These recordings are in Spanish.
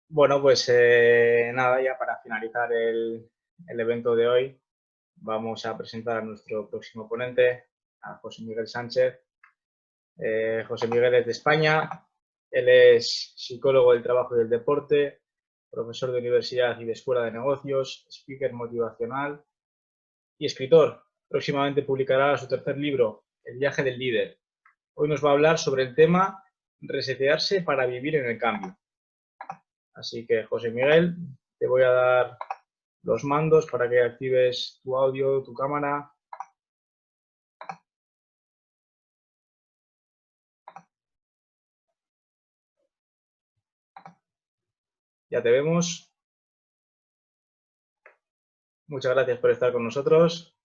Bueno, pues nada, ya para finalizar el evento de hoy, vamos a presentar a nuestro próximo ponente, a José Miguel Sánchez. José Miguel es de España, él es psicólogo del trabajo y del deporte, profesor de universidad y de escuela de negocios, speaker motivacional y escritor. Próximamente publicará su tercer libro, El viaje del líder. Hoy nos va a hablar sobre el tema resetearse para vivir en el cambio. Así que, José Miguel, te voy a dar los mandos para que actives tu audio, tu cámara. Ya te vemos. Muchas gracias por estar con nosotros.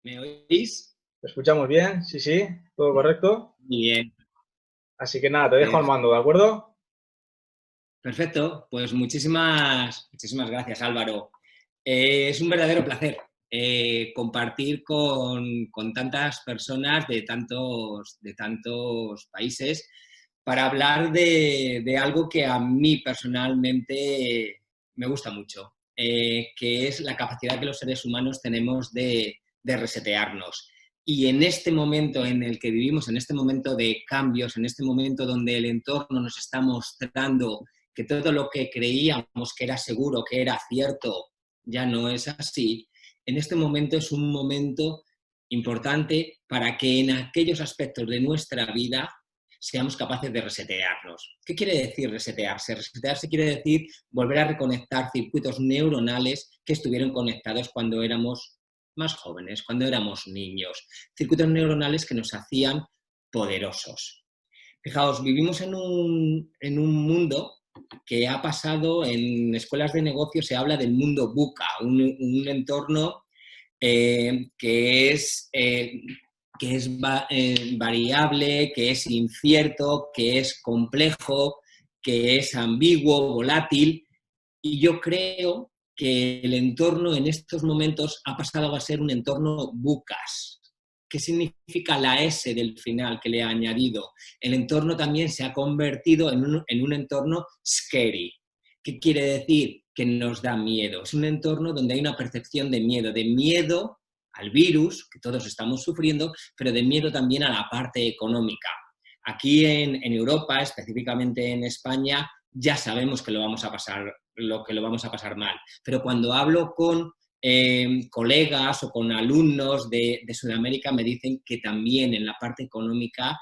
¿Me oís? ¿Te escuchamos bien? Sí, sí, todo correcto. Bien. Así que nada, te dejo al mando, ¿de acuerdo? Perfecto, pues muchísimas gracias, Álvaro. Es un verdadero placer compartir con tantas personas de tantos países para hablar de algo que a mí personalmente me gusta mucho, que es la capacidad que los seres humanos tenemos de resetearnos. Y en este momento en el que vivimos, en este momento de cambios, en este momento donde el entorno nos está mostrando que todo lo que creíamos que era seguro, que era cierto, ya no es así, en este momento es un momento importante para que en aquellos aspectos de nuestra vida seamos capaces de resetearnos. ¿Qué quiere decir resetearse? Resetearse quiere decir volver a reconectar circuitos neuronales que estuvieron conectados cuando éramos más jóvenes, cuando éramos niños. Circuitos neuronales que nos hacían poderosos. Fijaos, vivimos en un mundo que ha pasado, en escuelas de negocios se habla del mundo VUCA, un entorno que es variable, que es incierto, que es complejo, que es ambiguo, volátil, y yo creo que el entorno en estos momentos ha pasado a ser un entorno VUCAS. ¿Qué significa la S del final que le ha añadido? El entorno también se ha convertido en un entorno scary. ¿Qué quiere decir? Que nos da miedo. Es un entorno donde hay una percepción de miedo al virus, que todos estamos sufriendo, pero de miedo también a la parte económica. Aquí en Europa, específicamente en España, ya sabemos que lo vamos a pasar mal. Pero cuando hablo con colegas o con alumnos de Sudamérica me dicen que también en la parte económica,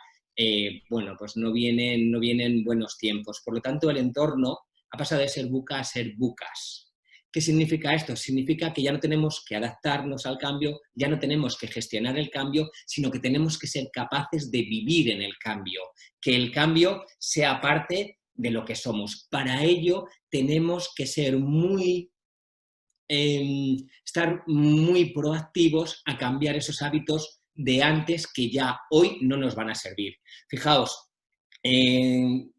bueno, pues no vienen buenos tiempos. Por lo tanto, el entorno ha pasado de ser buca a ser bucas. ¿Qué significa esto? Significa que ya no tenemos que adaptarnos al cambio, ya no tenemos que gestionar el cambio, sino que tenemos que ser capaces de vivir en el cambio, que el cambio sea parte de lo que somos. Para ello tenemos que ser estar muy proactivos a cambiar esos hábitos de antes que ya hoy no nos van a servir. Fijaos,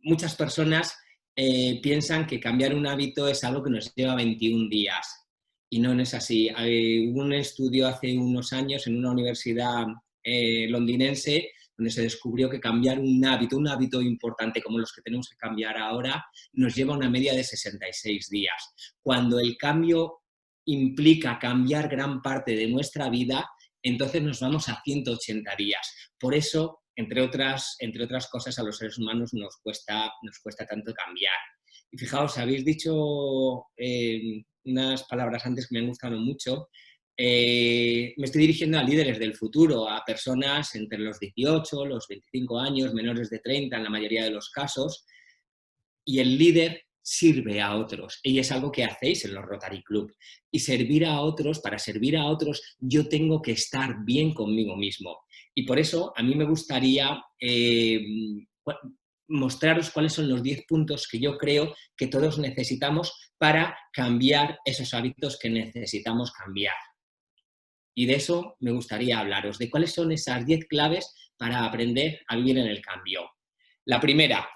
muchas personas piensan que cambiar un hábito es algo que nos lleva 21 días y no es así. Hubo un estudio hace unos años en una universidad londinense donde se descubrió que cambiar un hábito importante como los que tenemos que cambiar ahora, nos lleva una media de 66 días. Cuando el cambio implica cambiar gran parte de nuestra vida, entonces nos vamos a 180 días. Por eso, entre otras cosas, a los seres humanos nos cuesta tanto cambiar. Y fijaos, habéis dicho unas palabras antes que me han gustado mucho. Me estoy dirigiendo a líderes del futuro, a personas entre los 18, los 25 años, menores de 30 en la mayoría de los casos, y el líder sirve a otros. Y es algo que hacéis en los Rotary Club. Y servir a otros, para servir a otros, yo tengo que estar bien conmigo mismo. Y por eso a mí me gustaría mostraros cuáles son los 10 puntos que yo creo que todos necesitamos para cambiar esos hábitos que necesitamos cambiar. Y de eso me gustaría hablaros, de cuáles son esas 10 claves para aprender a vivir en el cambio. La primera,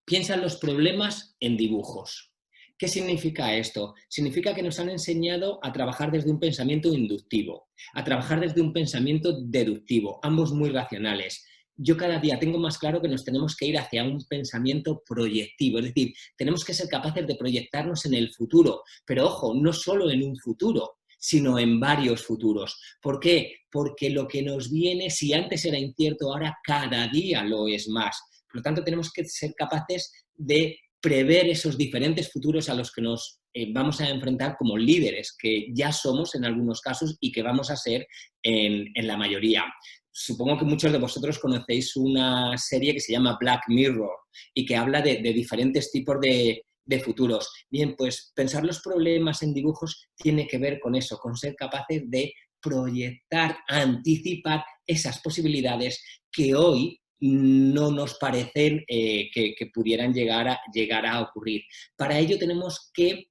piensa en los problemas en dibujos. ¿Qué significa esto? Significa que nos han enseñado a trabajar desde un pensamiento inductivo, a trabajar desde un pensamiento deductivo, ambos muy racionales. yo cada día tengo más claro que nos tenemos que ir hacia un pensamiento proyectivo, es decir, tenemos que ser capaces de proyectarnos en el futuro, pero ojo, no solo en un futuro, sino en varios futuros. ¿Por qué? Porque lo que nos viene, si antes era incierto, ahora cada día lo es más. Por lo tanto, tenemos que ser capaces de prever esos diferentes futuros a los que nos vamos a enfrentar como líderes, que ya somos en algunos casos y que vamos a ser en la mayoría. Supongo que muchos de vosotros conocéis una serie que se llama Black Mirror y que habla de diferentes tipos de futuros. Bien, pues pensar los problemas en dibujos tiene que ver con eso, con ser capaces de proyectar, anticipar esas posibilidades que hoy no nos parecen que pudieran llegar a ocurrir. Para ello tenemos que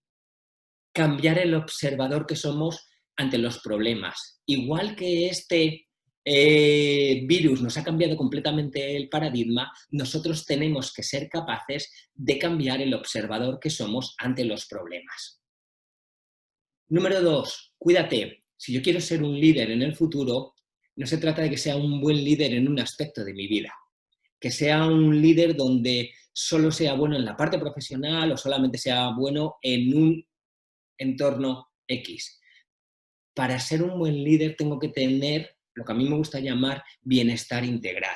cambiar el observador que somos ante los problemas. Igual que este virus nos ha cambiado completamente el paradigma, nosotros tenemos que ser capaces de cambiar el observador que somos ante los problemas. Número 2, cuídate. Si yo quiero ser un líder en el futuro, no se trata de que sea un buen líder en un aspecto de mi vida, que sea un líder donde solo sea bueno en la parte profesional o solamente sea bueno en un entorno X. Para ser un buen líder tengo que tener lo que a mí me gusta llamar bienestar integral.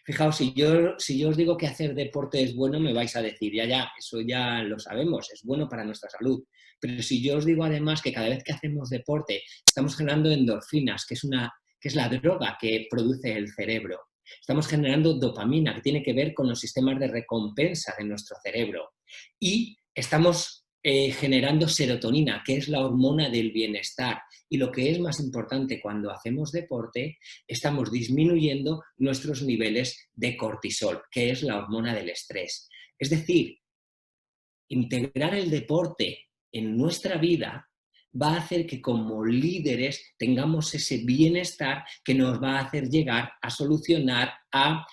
Fijaos, si yo os digo que hacer deporte es bueno, me vais a decir, ya, eso ya lo sabemos, es bueno para nuestra salud. Pero si yo os digo además que cada vez que hacemos deporte estamos generando endorfinas, que es la droga que produce el cerebro. Estamos generando dopamina, que tiene que ver con los sistemas de recompensa de nuestro cerebro. Y estamos generando serotonina, que es la hormona del bienestar. Y lo que es más importante, cuando hacemos deporte, estamos disminuyendo nuestros niveles de cortisol, que es la hormona del estrés. Es decir, integrar el deporte en nuestra vida va a hacer que como líderes tengamos ese bienestar que nos va a hacer llegar a solucionar, a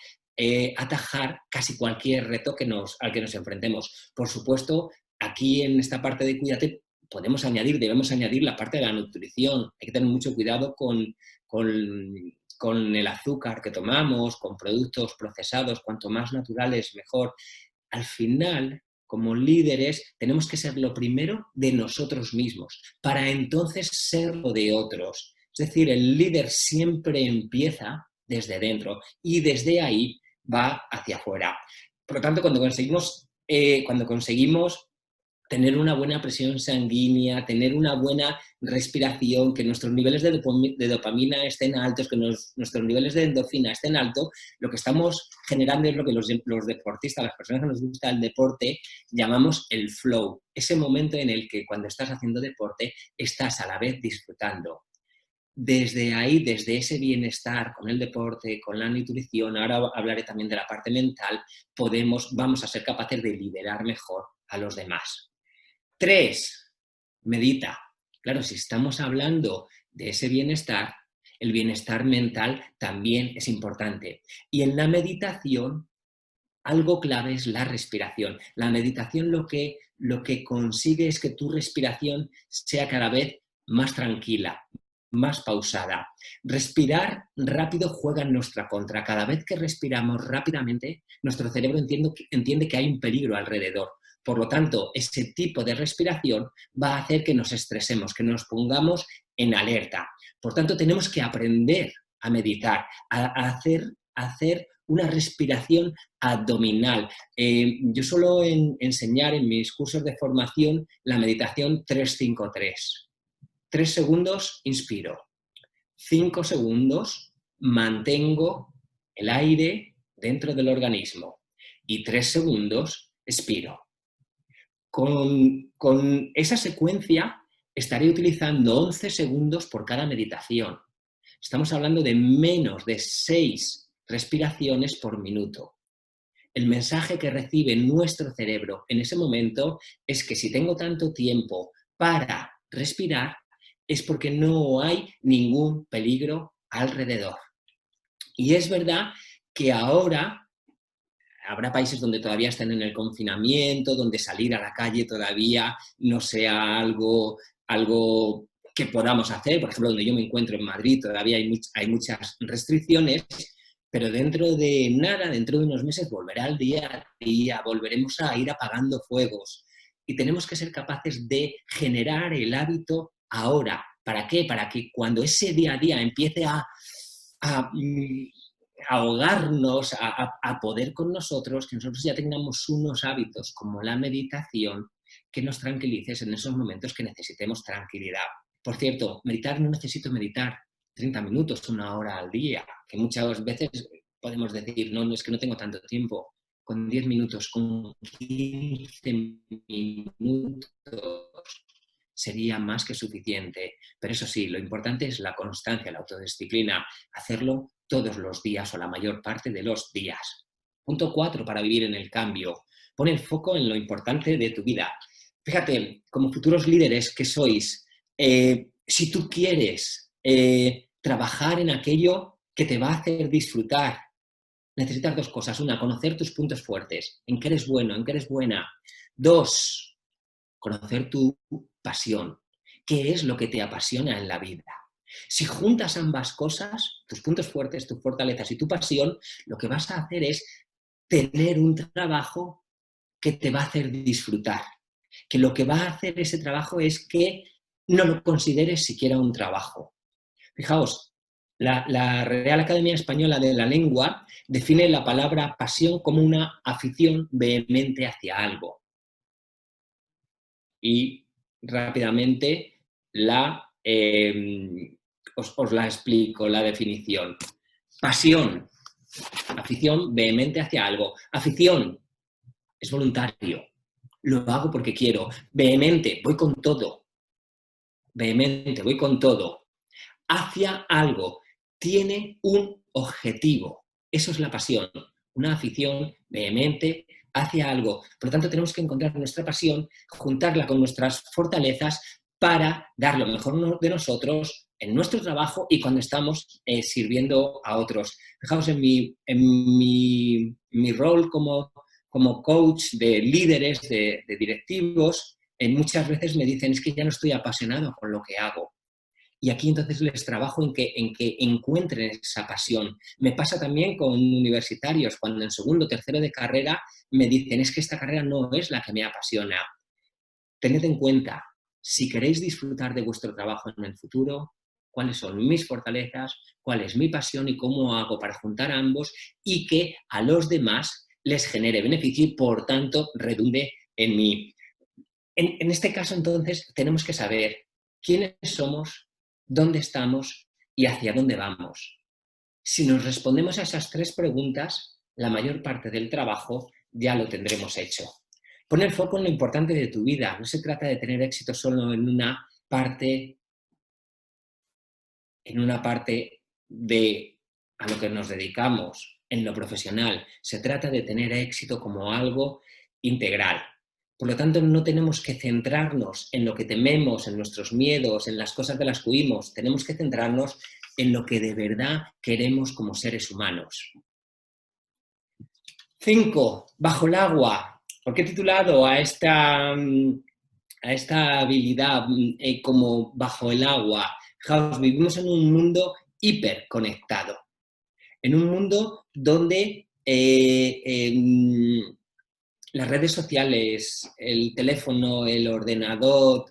atajar casi cualquier reto al que nos enfrentemos. Por supuesto, aquí en esta parte de cuídate debemos añadir la parte de la nutrición. Hay que tener mucho cuidado con el azúcar que tomamos, con productos procesados, cuanto más naturales mejor. Al final, como líderes, tenemos que ser lo primero de nosotros mismos, para entonces serlo de otros. Es decir, el líder siempre empieza desde dentro y desde ahí va hacia afuera. Por lo tanto, cuando conseguimos tener una buena presión sanguínea, tener una buena respiración, que nuestros niveles de dopamina estén altos, que nuestros niveles de endorfina estén altos, lo que estamos generando es lo que los deportistas, las personas que nos gusta el deporte, llamamos el flow. Ese momento en el que cuando estás haciendo deporte estás a la vez disfrutando. Desde ahí, desde ese bienestar con el deporte, con la nutrición, ahora hablaré también de la parte mental, vamos a ser capaces de liderar mejor a los demás. 3, medita. Claro, si estamos hablando de ese bienestar, el bienestar mental también es importante. Y en la meditación, algo clave es la respiración. La meditación lo que consigue es que tu respiración sea cada vez más tranquila, más pausada. Respirar rápido juega en nuestra contra. Cada vez que respiramos rápidamente, nuestro cerebro entiende que hay un peligro alrededor. Por lo tanto, ese tipo de respiración va a hacer que nos estresemos, que nos pongamos en alerta. Por tanto, tenemos que aprender a meditar, a hacer una respiración abdominal. Yo suelo enseñar en mis cursos de formación la meditación 3-5-3. 3 segundos, inspiro. 5 segundos, mantengo el aire dentro del organismo. Y 3 segundos, expiro. Con esa secuencia estaré utilizando 11 segundos por cada meditación. Estamos hablando de menos de 6 respiraciones por minuto. El mensaje que recibe nuestro cerebro en ese momento es que si tengo tanto tiempo para respirar es porque no hay ningún peligro alrededor. Y es verdad que ahora habrá países donde todavía estén en el confinamiento, donde salir a la calle todavía no sea algo que podamos hacer. Por ejemplo, donde yo me encuentro en Madrid todavía hay muchas restricciones, pero dentro de nada, dentro de unos meses, volverá al día a día, volveremos a ir apagando fuegos. Y tenemos que ser capaces de generar el hábito ahora. ¿Para qué? Para que cuando ese día a día empiece a ahogarnos, a poder con nosotros, que nosotros ya tengamos unos hábitos como la meditación que nos tranquilices en esos momentos que necesitemos tranquilidad. Por cierto, meditar, no necesito meditar 30 minutos, 1 hora al día, que muchas veces podemos decir, no, es que no tengo tanto tiempo. Con 10 minutos, con 15 minutos sería más que suficiente. Pero eso sí, lo importante es la constancia, la autodisciplina, hacerlo todos los días o la mayor parte de los días. Punto 4 para vivir en el cambio. Pon el foco en lo importante de tu vida. Fíjate, como futuros líderes que sois, si tú quieres trabajar en aquello que te va a hacer disfrutar, necesitas 2 cosas. 1, conocer tus puntos fuertes, en qué eres bueno, en qué eres buena. 2, conocer tu pasión. ¿Qué es lo que te apasiona en la vida? Si juntas ambas cosas, tus puntos fuertes, tus fortalezas y tu pasión, lo que vas a hacer es tener un trabajo que te va a hacer disfrutar. Que lo que va a hacer ese trabajo es que no lo consideres siquiera un trabajo. Fijaos, la Real Academia Española de la Lengua define la palabra pasión como una afición vehemente hacia algo. Y rápidamente os la explico, la definición. Pasión, afición vehemente hacia algo. Afición es voluntario, lo hago porque quiero. Vehemente, voy con todo. Vehemente, voy con todo. Hacia algo, tiene un objetivo. Eso es la pasión, una afición vehemente hacia algo. Por lo tanto, tenemos que encontrar nuestra pasión, juntarla con nuestras fortalezas para dar lo mejor de nosotros en nuestro trabajo y cuando estamos sirviendo a otros. Fijaos en mi rol como coach de líderes, de directivos, muchas veces me dicen, es que ya no estoy apasionado con lo que hago. Y aquí entonces les trabajo en que encuentren esa pasión. Me pasa también con universitarios, cuando en segundo o tercero de carrera me dicen, es que esta carrera no es la que me apasiona. Tened en cuenta, si queréis disfrutar de vuestro trabajo en el futuro, cuáles son mis fortalezas, cuál es mi pasión y cómo hago para juntar ambos y que a los demás les genere beneficio y, por tanto, redunde en mí. En este caso, entonces, tenemos que saber quiénes somos, dónde estamos y hacia dónde vamos. Si nos respondemos a esas 3 preguntas, la mayor parte del trabajo ya lo tendremos hecho. Pon el foco en lo importante de tu vida. No se trata de tener éxito solo en una parte de a lo que nos dedicamos, en lo profesional. Se trata de tener éxito como algo integral. Por lo tanto, no tenemos que centrarnos en lo que tememos, en nuestros miedos, en las cosas de las que huimos. Tenemos que centrarnos en lo que de verdad queremos como seres humanos. 5. Bajo el agua. ¿Por qué he titulado a esta habilidad como bajo el agua? Fijaos, vivimos en un mundo hiperconectado. En un mundo donde las redes sociales, el teléfono, el ordenador,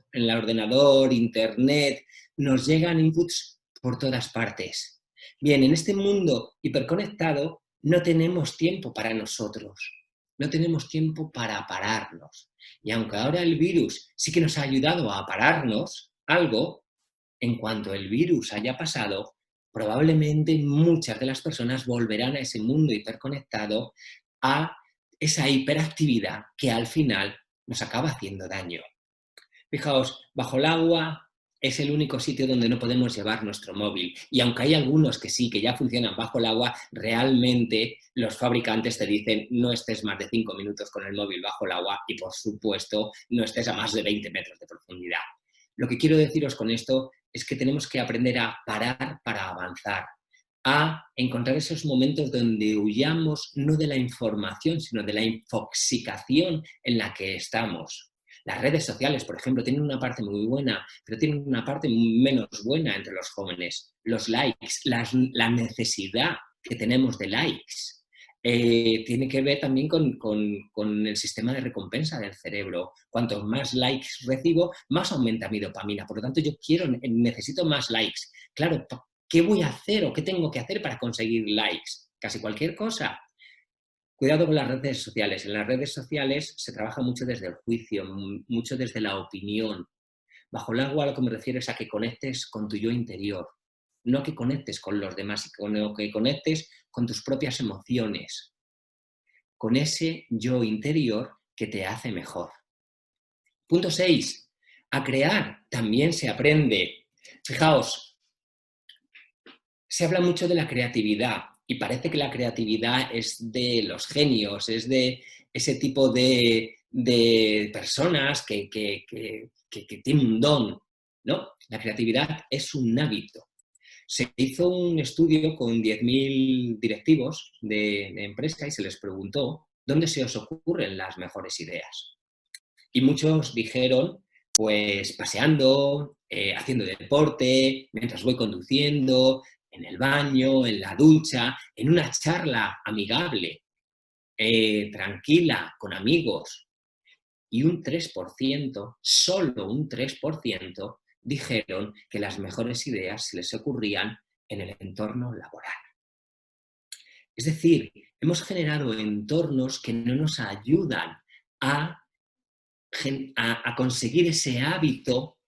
internet, nos llegan inputs por todas partes. Bien, en este mundo hiperconectado no tenemos tiempo para nosotros, no tenemos tiempo para pararnos. Y aunque ahora el virus sí que nos ha ayudado a pararnos algo, en cuanto el virus haya pasado, probablemente muchas de las personas volverán a ese mundo hiperconectado, a esa hiperactividad que al final nos acaba haciendo daño. Fijaos, bajo el agua es el único sitio donde no podemos llevar nuestro móvil. Y aunque hay algunos que sí, que ya funcionan bajo el agua, realmente los fabricantes te dicen no estés más de 5 minutos con el móvil bajo el agua y, por supuesto, no estés a más de 20 metros de profundidad. Lo que quiero deciros con esto es que tenemos que aprender a parar para avanzar, a encontrar esos momentos donde huyamos no de la información, sino de la infoxicación en la que estamos. Las redes sociales, por ejemplo, tienen una parte muy buena, pero tienen una parte menos buena entre los jóvenes. Los likes, la necesidad que tenemos de likes. Tiene que ver también con el sistema de recompensa del cerebro. Cuantos más likes recibo, más aumenta mi dopamina. Por lo tanto, yo necesito más likes. Claro, ¿qué voy a hacer o qué tengo que hacer para conseguir likes? Casi cualquier cosa. Cuidado con las redes sociales. En las redes sociales se trabaja mucho desde el juicio, mucho desde la opinión. Bajo el agua a lo que me refiero es a que conectes con tu yo interior, no que conectes con los demás, sino que conectes con tus propias emociones, con ese yo interior que te hace mejor. Punto 6. A crear también se aprende. Fijaos, se habla mucho de la creatividad y parece que la creatividad es de los genios, es de ese tipo de personas que tienen un don. No, la creatividad es un hábito. Se hizo un estudio con 10.000 directivos de empresa y se les preguntó dónde se os ocurren las mejores ideas. Y muchos dijeron, pues paseando, haciendo deporte, mientras voy conduciendo, en el baño, en la ducha, en una charla amigable, tranquila, con amigos. Y un 3%, solo un 3%, dijeron que las mejores ideas se les ocurrían en el entorno laboral. Es decir, hemos generado entornos que no nos ayudan a conseguir ese hábito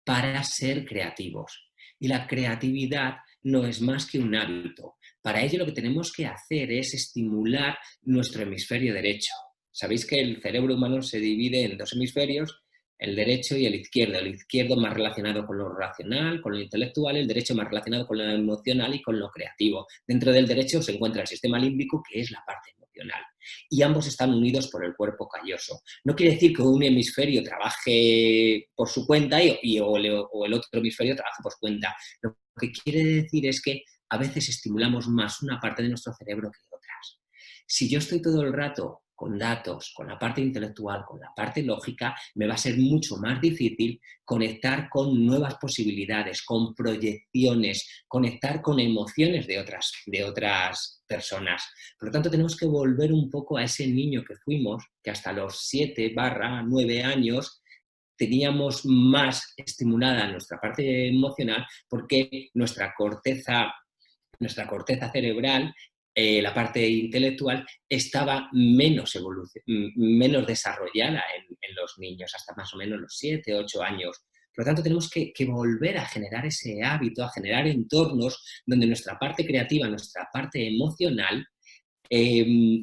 para ser creativos. Y la creatividad no es más que un hábito. Para ello lo que tenemos que hacer es estimular nuestro hemisferio derecho. Sabéis que el cerebro humano se divide en dos hemisferios, el derecho y el izquierdo más relacionado con lo racional, con lo intelectual, el derecho más relacionado con lo emocional y con lo creativo. Dentro del derecho se encuentra el sistema límbico, que es la parte emocional, y ambos están unidos por el cuerpo calloso. No quiere decir que un hemisferio trabaje por su cuenta o el otro hemisferio trabaje por su cuenta. Lo que quiere decir es que a veces estimulamos más una parte de nuestro cerebro que otras. Si yo estoy todo el rato con datos, con la parte intelectual, con la parte lógica, me va a ser mucho más difícil conectar con nuevas posibilidades, con proyecciones, conectar con emociones de otras personas. Por lo tanto, tenemos que volver un poco a ese niño que fuimos, que hasta los 7/9 años teníamos más estimulada nuestra parte emocional porque nuestra corteza cerebral, la parte intelectual, estaba menos desarrollada en los niños, hasta más o menos los 7-8 años. Por lo tanto, tenemos que volver a generar ese hábito, a generar entornos donde nuestra parte creativa, nuestra parte emocional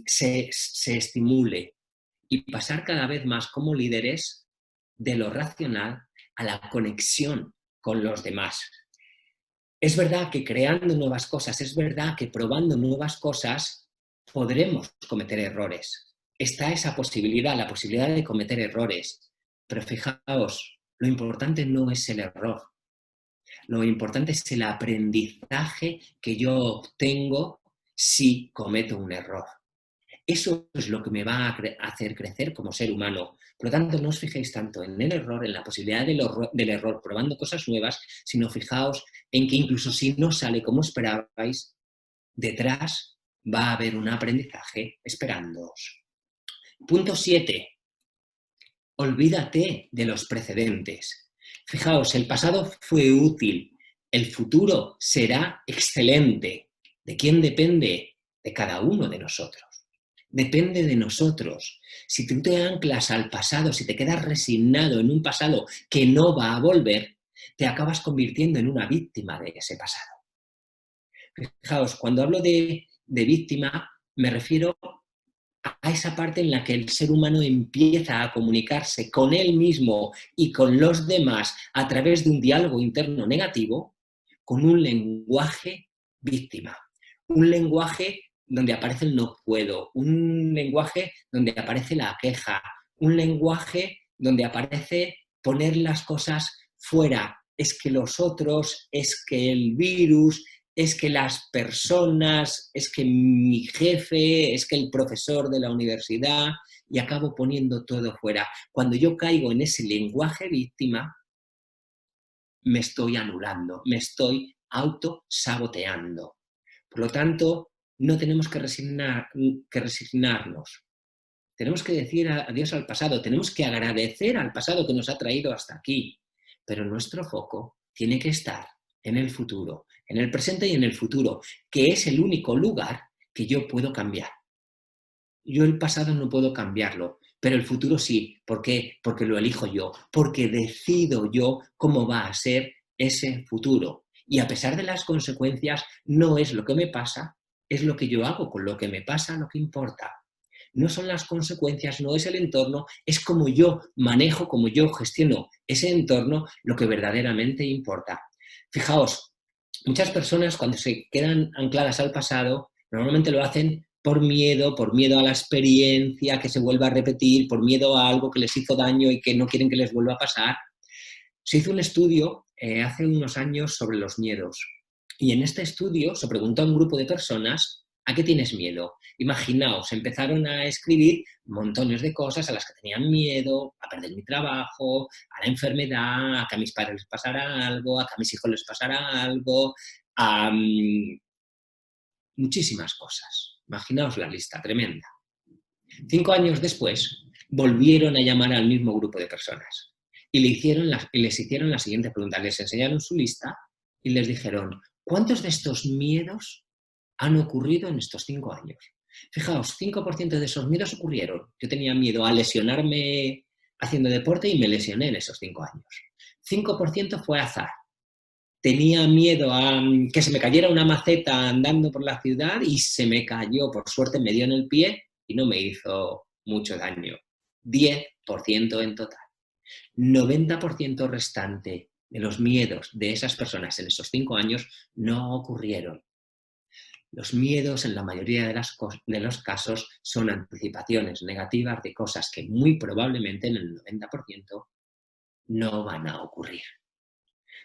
se estimule y pasar cada vez más como líderes de lo racional a la conexión con los demás. Es verdad que creando nuevas cosas, es verdad que probando nuevas cosas, podremos cometer errores. Está esa posibilidad, la posibilidad de cometer errores. Pero fijaos, lo importante no es el error. Lo importante es el aprendizaje que yo obtengo si cometo un error. Eso es lo que me va a hacer crecer como ser humano. Por lo tanto, no os fijéis tanto en el error, en la posibilidad del error, probando cosas nuevas, sino fijaos en que incluso si no sale como esperabais, detrás va a haber un aprendizaje esperándoos. Punto 7. Olvídate de los precedentes. Fijaos, el pasado fue útil, el futuro será excelente. ¿De quién depende? De cada uno de nosotros. Depende de nosotros. Si tú te anclas al pasado, si te quedas resignado en un pasado que no va a volver, te acabas convirtiendo en una víctima de ese pasado. Fijaos, cuando hablo de víctima, me refiero a esa parte en la que el ser humano empieza a comunicarse con él mismo y con los demás a través de un diálogo interno negativo, con un lenguaje víctima. Un lenguaje donde aparece el no puedo, un lenguaje donde aparece la queja, un lenguaje donde aparece poner las cosas fuera. Es que los otros, es que el virus, es que las personas, es que mi jefe, es que el profesor de la universidad, y acabo poniendo todo fuera. Cuando yo caigo en ese lenguaje víctima, me estoy anulando, me estoy autosaboteando. Por lo tanto, no tenemos que resignarnos. Tenemos que decir adiós al pasado, tenemos que agradecer al pasado que nos ha traído hasta aquí, pero nuestro foco tiene que estar en el futuro, en el presente y en el futuro, que es el único lugar que yo puedo cambiar. Yo el pasado no puedo cambiarlo, pero el futuro sí. ¿Por qué? Porque lo elijo yo, porque decido yo cómo va a ser ese futuro. Y a pesar de las consecuencias, no es lo que me pasa, es lo que yo hago con lo que me pasa lo que importa. No son las consecuencias, no es el entorno, es como yo manejo, como yo gestiono ese entorno lo que verdaderamente importa. Fijaos, muchas personas cuando se quedan ancladas al pasado, normalmente lo hacen por miedo a la experiencia que se vuelva a repetir, por miedo a algo que les hizo daño y que no quieren que les vuelva a pasar. Se hizo un estudio hace unos años sobre los miedos y en este estudio se preguntó a un grupo de personas ¿a qué tienes miedo? Imaginaos, empezaron a escribir montones de cosas a las que tenían miedo, a perder mi trabajo, a la enfermedad, a que a mis padres les pasara algo, a que a mis hijos les pasara algo, a muchísimas cosas. Imaginaos la lista, tremenda. 5 años después, volvieron a llamar al mismo grupo de personas y les hicieron la siguiente pregunta. Les enseñaron su lista y les dijeron, ¿cuántos de estos miedos han ocurrido en estos 5 años? Fijaos, 5% de esos miedos ocurrieron. Yo tenía miedo a lesionarme haciendo deporte y me lesioné en esos 5 años. 5% fue azar. Tenía miedo a que se me cayera una maceta andando por la ciudad y se me cayó, por suerte me dio en el pie y no me hizo mucho daño. 10% en total. 90% restante de los miedos de esas personas en esos 5 años no ocurrieron. Los miedos en la mayoría de los casos son anticipaciones negativas de cosas que muy probablemente en el 90% no van a ocurrir.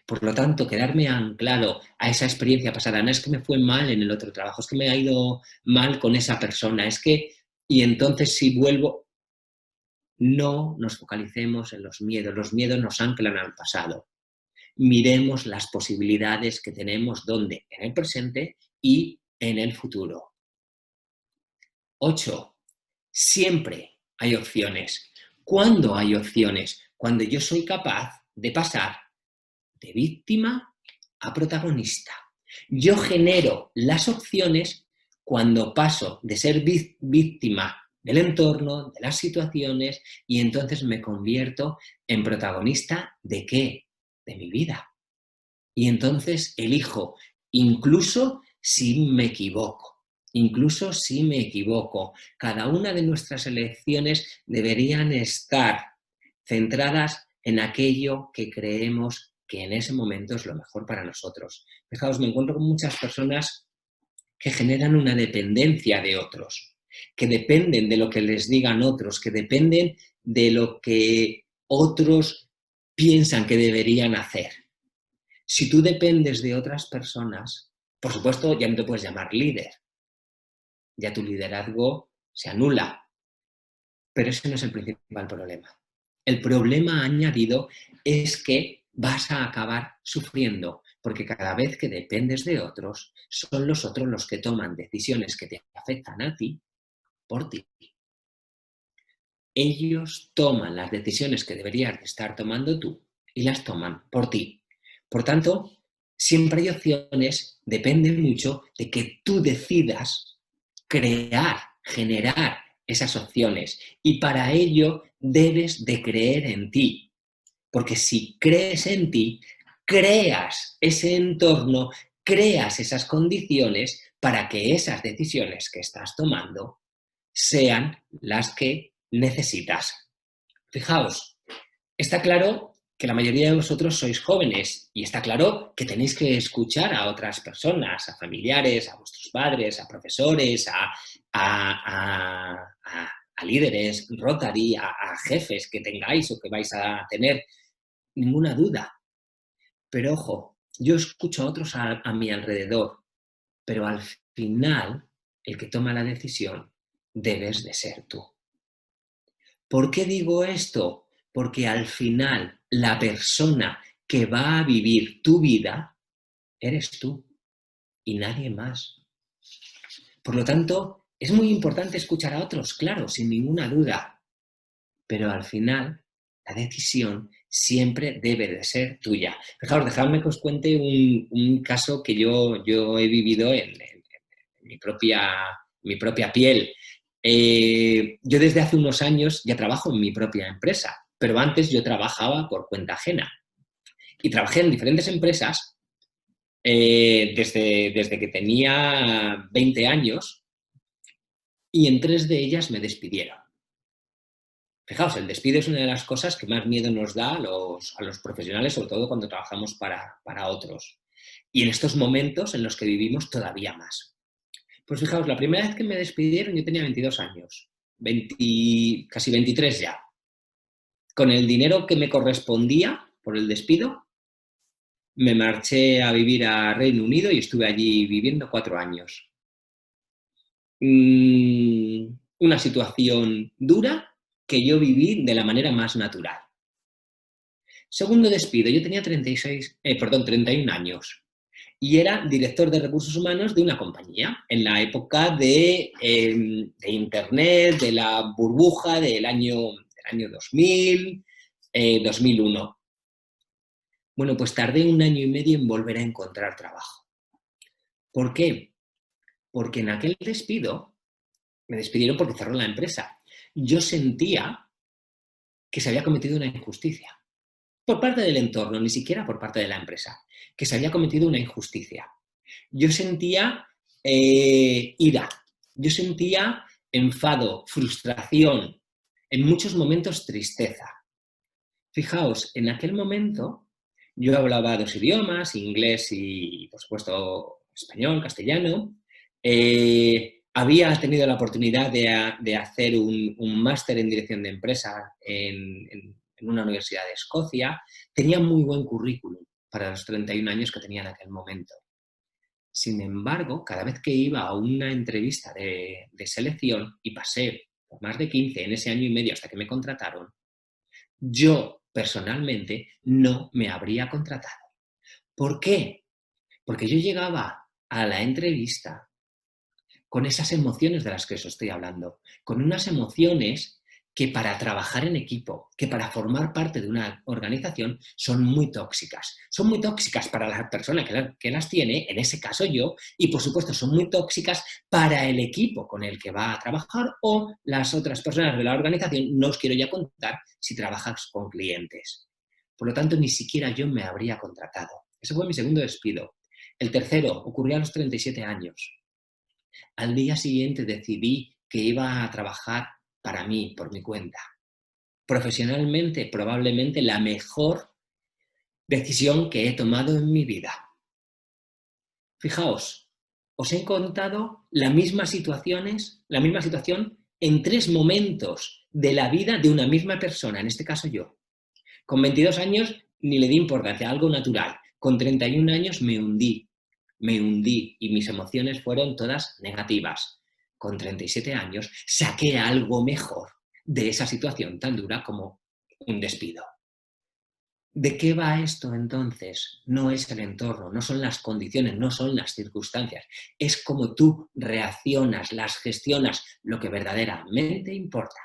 Por lo tanto, quedarme anclado a esa experiencia pasada, no es que me fue mal en el otro trabajo, es que me ha ido mal con esa persona, es que, y entonces si vuelvo, no nos focalicemos en los miedos nos anclan al pasado. Miremos las posibilidades que tenemos donde, en el presente y en el futuro. 8. Siempre hay opciones. ¿Cuándo hay opciones? Cuando yo soy capaz de pasar de víctima a protagonista. Yo genero las opciones cuando paso de ser víctima del entorno, de las situaciones, y entonces me convierto en protagonista ¿de qué? De mi vida. Y entonces elijo, incluso si me equivoco. Incluso si me equivoco. Cada una de nuestras elecciones deberían estar centradas en aquello que creemos que en ese momento es lo mejor para nosotros. Fijaos, me encuentro con muchas personas que generan una dependencia de otros, que dependen de lo que les digan otros, que dependen de lo que otros piensan que deberían hacer. Si tú dependes de otras personas, por supuesto, ya no te puedes llamar líder. Ya tu liderazgo se anula. Pero ese no es el principal problema. El problema añadido es que vas a acabar sufriendo, porque cada vez que dependes de otros, son los otros los que toman decisiones que te afectan a ti por ti. Ellos toman las decisiones que deberías de estar tomando tú y las toman por ti. Por tanto, siempre hay opciones, depende mucho de que tú decidas crear, generar esas opciones. Y para ello debes de creer en ti. Porque si crees en ti, creas ese entorno, creas esas condiciones para que esas decisiones que estás tomando sean las que necesitas. Fijaos, está claro que la mayoría de vosotros sois jóvenes y está claro que tenéis que escuchar a otras personas, a familiares, a vuestros padres, a profesores, a líderes Rotary, a jefes que tengáis o que vais a tener, ninguna duda. Pero ojo, yo escucho a otros a mi alrededor, pero al final el que toma la decisión debes de ser tú. ¿Por qué digo esto? Porque al final la persona que va a vivir tu vida eres tú y nadie más. Por lo tanto, es muy importante escuchar a otros, claro, sin ninguna duda, pero al final la decisión siempre debe de ser tuya. Fijaos, dejadme que os cuente un caso que yo he vivido en mi propia piel. Yo desde hace unos años ya trabajo en mi propia empresa, pero antes yo trabajaba por cuenta ajena. Y trabajé en diferentes empresas desde que tenía 20 años y en 3 de ellas me despidieron. Fijaos, el despido es una de las cosas que más miedo nos da a los profesionales, sobre todo cuando trabajamos para otros. Y en estos momentos en los que vivimos todavía más. Pues fijaos, la primera vez que me despidieron yo tenía 22 años, casi 23 ya. Con el dinero que me correspondía por el despido, me marché a vivir a Reino Unido y estuve allí viviendo 4 años. Una situación dura que yo viví de la manera más natural. Segundo despido, yo tenía 31 años y era director de recursos humanos de una compañía en la época de Internet, de la burbuja del año 2000, 2001. Bueno, pues tardé 1 año y medio en volver a encontrar trabajo. ¿Por qué? Porque en aquel despido me despidieron porque cerró la empresa. Yo sentía que se había cometido una injusticia. Por parte del entorno, ni siquiera por parte de la empresa, que se había cometido una injusticia. Yo sentía ira, yo sentía enfado, frustración, en muchos momentos tristeza. Fijaos, en aquel momento yo hablaba 2 idiomas, inglés y, por supuesto, español, castellano. Había tenido la oportunidad de hacer un máster en dirección de empresa en una universidad de Escocia. Tenía muy buen currículum para los 31 años que tenía en aquel momento. Sin embargo, cada vez que iba a una entrevista de selección, y pasé por más de 15 en ese año y medio hasta que me contrataron, yo personalmente no me habría contratado. ¿Por qué? Porque yo llegaba a la entrevista con esas emociones de las que os estoy hablando, con unas emociones que para trabajar en equipo, que para formar parte de una organización son muy tóxicas. Son muy tóxicas para la persona que las tiene, en ese caso yo, y por supuesto son muy tóxicas para el equipo con el que va a trabajar o las otras personas de la organización. No os quiero ya contar si trabajas con clientes. Por lo tanto, ni siquiera yo me habría contratado. Ese fue mi segundo despido. El tercero ocurrió a los 37 años. Al día siguiente decidí que iba a trabajar para mí, por mi cuenta. Profesionalmente, probablemente la mejor decisión que he tomado en mi vida. Fijaos, os he contado la misma situación en 3 momentos de la vida de una misma persona, en este caso yo. Con 22 años ni le di importancia, algo natural. Con 31 años me hundí y mis emociones fueron todas negativas. Con 37 años saqué algo mejor de esa situación tan dura como un despido. ¿De qué va esto entonces? No es el entorno, no son las condiciones, no son las circunstancias. Es cómo tú reaccionas, las gestionas, lo que verdaderamente importa.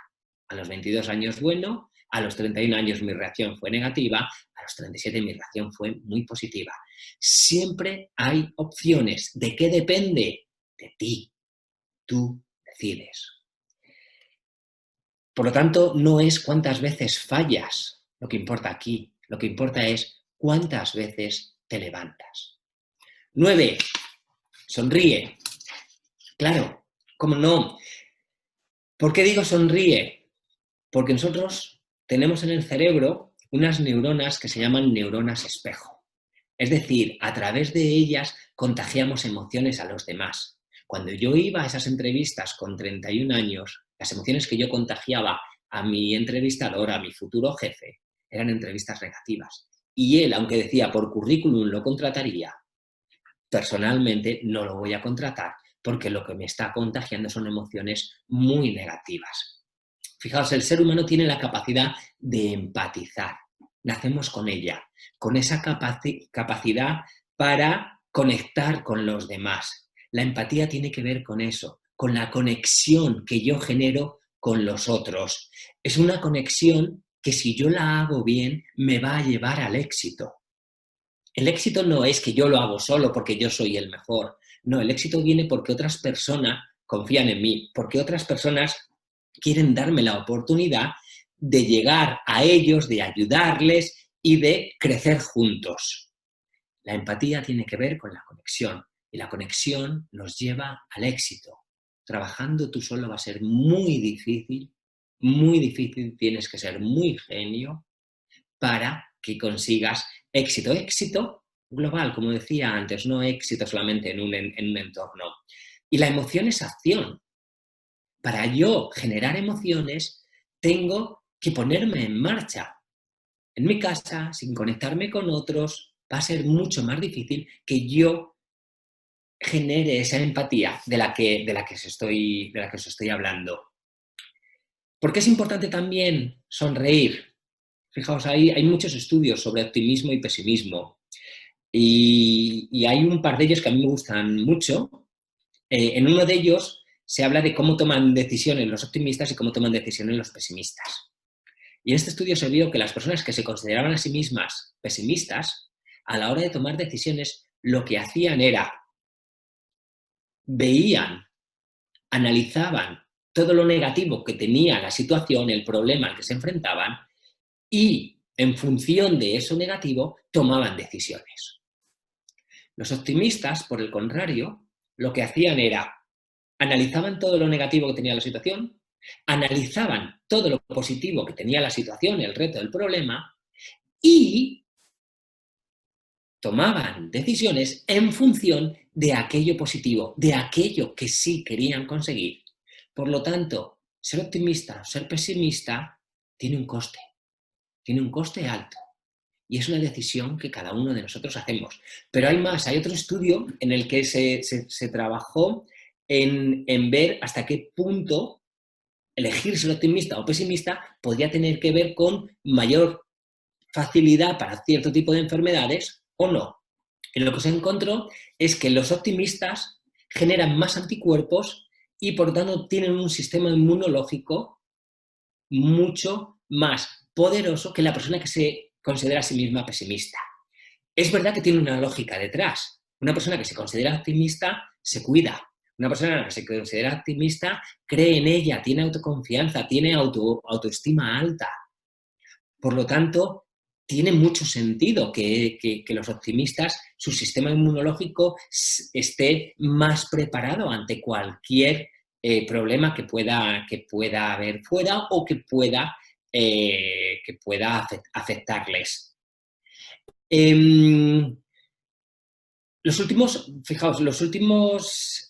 A los 22 años, bueno, a los 31 años mi reacción fue negativa, a los 37 mi reacción fue muy positiva. Siempre hay opciones. ¿De qué depende? De ti. Tú decides. Por lo tanto, no es cuántas veces fallas lo que importa aquí. Lo que importa es cuántas veces te levantas. 9. Sonríe. Claro, ¿cómo no? ¿Por qué digo sonríe? Porque nosotros tenemos en el cerebro unas neuronas que se llaman neuronas espejo. Es decir, a través de ellas contagiamos emociones a los demás. Cuando yo iba a esas entrevistas con 31 años, las emociones que yo contagiaba a mi entrevistador, a mi futuro jefe, eran entrevistas negativas. Y él, aunque decía por currículum lo contrataría, personalmente no lo voy a contratar porque lo que me está contagiando son emociones muy negativas. Fijaos, el ser humano tiene la capacidad de empatizar. Nacemos con ella, con esa capacidad para conectar con los demás. La empatía tiene que ver con eso, con la conexión que yo genero con los otros. Es una conexión que si yo la hago bien me va a llevar al éxito. El éxito no es que yo lo hago solo porque yo soy el mejor. No, el éxito viene porque otras personas confían en mí, porque otras personas quieren darme la oportunidad de llegar a ellos, de ayudarles y de crecer juntos. La empatía tiene que ver con la conexión y la conexión nos lleva al éxito. Trabajando tú solo va a ser muy difícil, tienes que ser muy genio para que consigas éxito. Éxito global, como decía antes, no éxito solamente en un entorno. Y la emoción es acción. Para yo generar emociones, tengo que ponerme en marcha. En mi casa, sin conectarme con otros, va a ser mucho más difícil que yo genere esa empatía de la que os estoy hablando. ¿Por qué es importante también sonreír? Fijaos, hay muchos estudios sobre optimismo y pesimismo y hay un par de ellos que a mí me gustan mucho. En uno de ellos se habla de cómo toman decisiones los optimistas y cómo toman decisiones los pesimistas. Y en este estudio se vio que las personas que se consideraban a sí mismas pesimistas, a la hora de tomar decisiones, lo que hacían era, veían, analizaban todo lo negativo que tenía la situación, el problema al que se enfrentaban, y en función de eso negativo tomaban decisiones. Los optimistas, por el contrario, lo que hacían era, analizaban todo lo negativo que tenía la situación, analizaban todo lo positivo que tenía la situación, el reto, el problema, y tomaban decisiones en función de aquello positivo, de aquello que sí querían conseguir. Por lo tanto, ser optimista o ser pesimista tiene un coste alto. Y es una decisión que cada uno de nosotros hacemos. Pero hay más, hay otro estudio en el que se trabajó en ver hasta qué punto elegir ser optimista o pesimista podría tener que ver con mayor facilidad para cierto tipo de enfermedades o no. Y lo que se encontró es que los optimistas generan más anticuerpos y por tanto tienen un sistema inmunológico mucho más poderoso que la persona que se considera a sí misma pesimista. Es verdad que tiene una lógica detrás. Una persona que se considera optimista se cuida. Una persona que se considera optimista cree en ella, tiene autoconfianza, tiene autoestima alta. Por lo tanto, tiene mucho sentido que los optimistas, su sistema inmunológico esté más preparado ante cualquier problema que pueda haber fuera o que pueda afectarles. Los últimos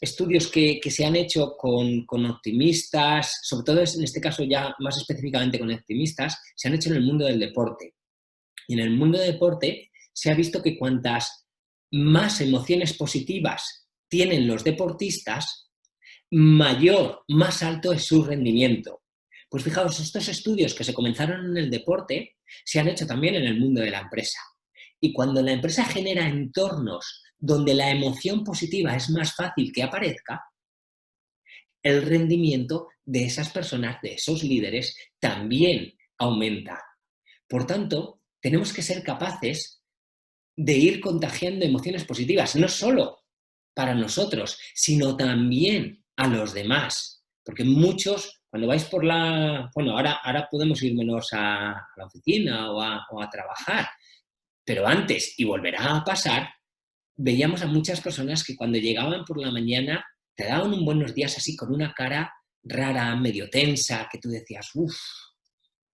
estudios que se han hecho con optimistas, sobre todo en este caso ya más específicamente con optimistas, se han hecho en el mundo del deporte. Y en el mundo del deporte se ha visto que cuantas más emociones positivas tienen los deportistas, más alto es su rendimiento. Pues fijaos, estos estudios que se comenzaron en el deporte se han hecho también en el mundo de la empresa. Y cuando la empresa genera entornos donde la emoción positiva es más fácil que aparezca, el rendimiento de esas personas, de esos líderes, también aumenta. Por tanto, tenemos que ser capaces de ir contagiando emociones positivas, no solo para nosotros, sino también a los demás. Porque muchos, cuando vais por ahora podemos ir menos a la oficina o a trabajar, pero antes, y volverá a pasar, veíamos a muchas personas que cuando llegaban por la mañana te daban un buenos días así con una cara rara, medio tensa, que tú decías, uff,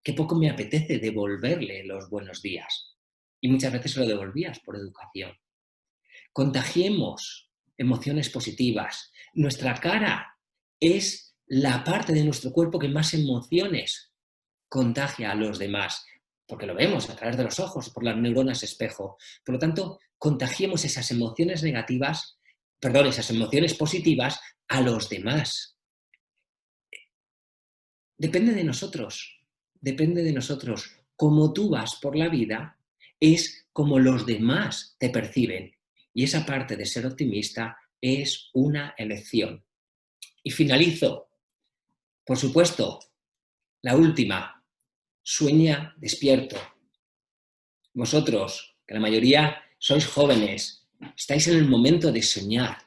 qué poco me apetece devolverle los buenos días. Y muchas veces se lo devolvías por educación. Contagiemos emociones positivas. Nuestra cara es la parte de nuestro cuerpo que más emociones contagia a los demás, porque lo vemos a través de los ojos, por las neuronas espejo. Por lo tanto, contagiemos esas emociones esas emociones positivas a los demás. Depende de nosotros. Como tú vas por la vida, es como los demás te perciben. Y esa parte de ser optimista es una elección. Y finalizo, por supuesto, la última, sueña despierto. Vosotros, que la mayoría sois jóvenes, estáis en el momento de soñar.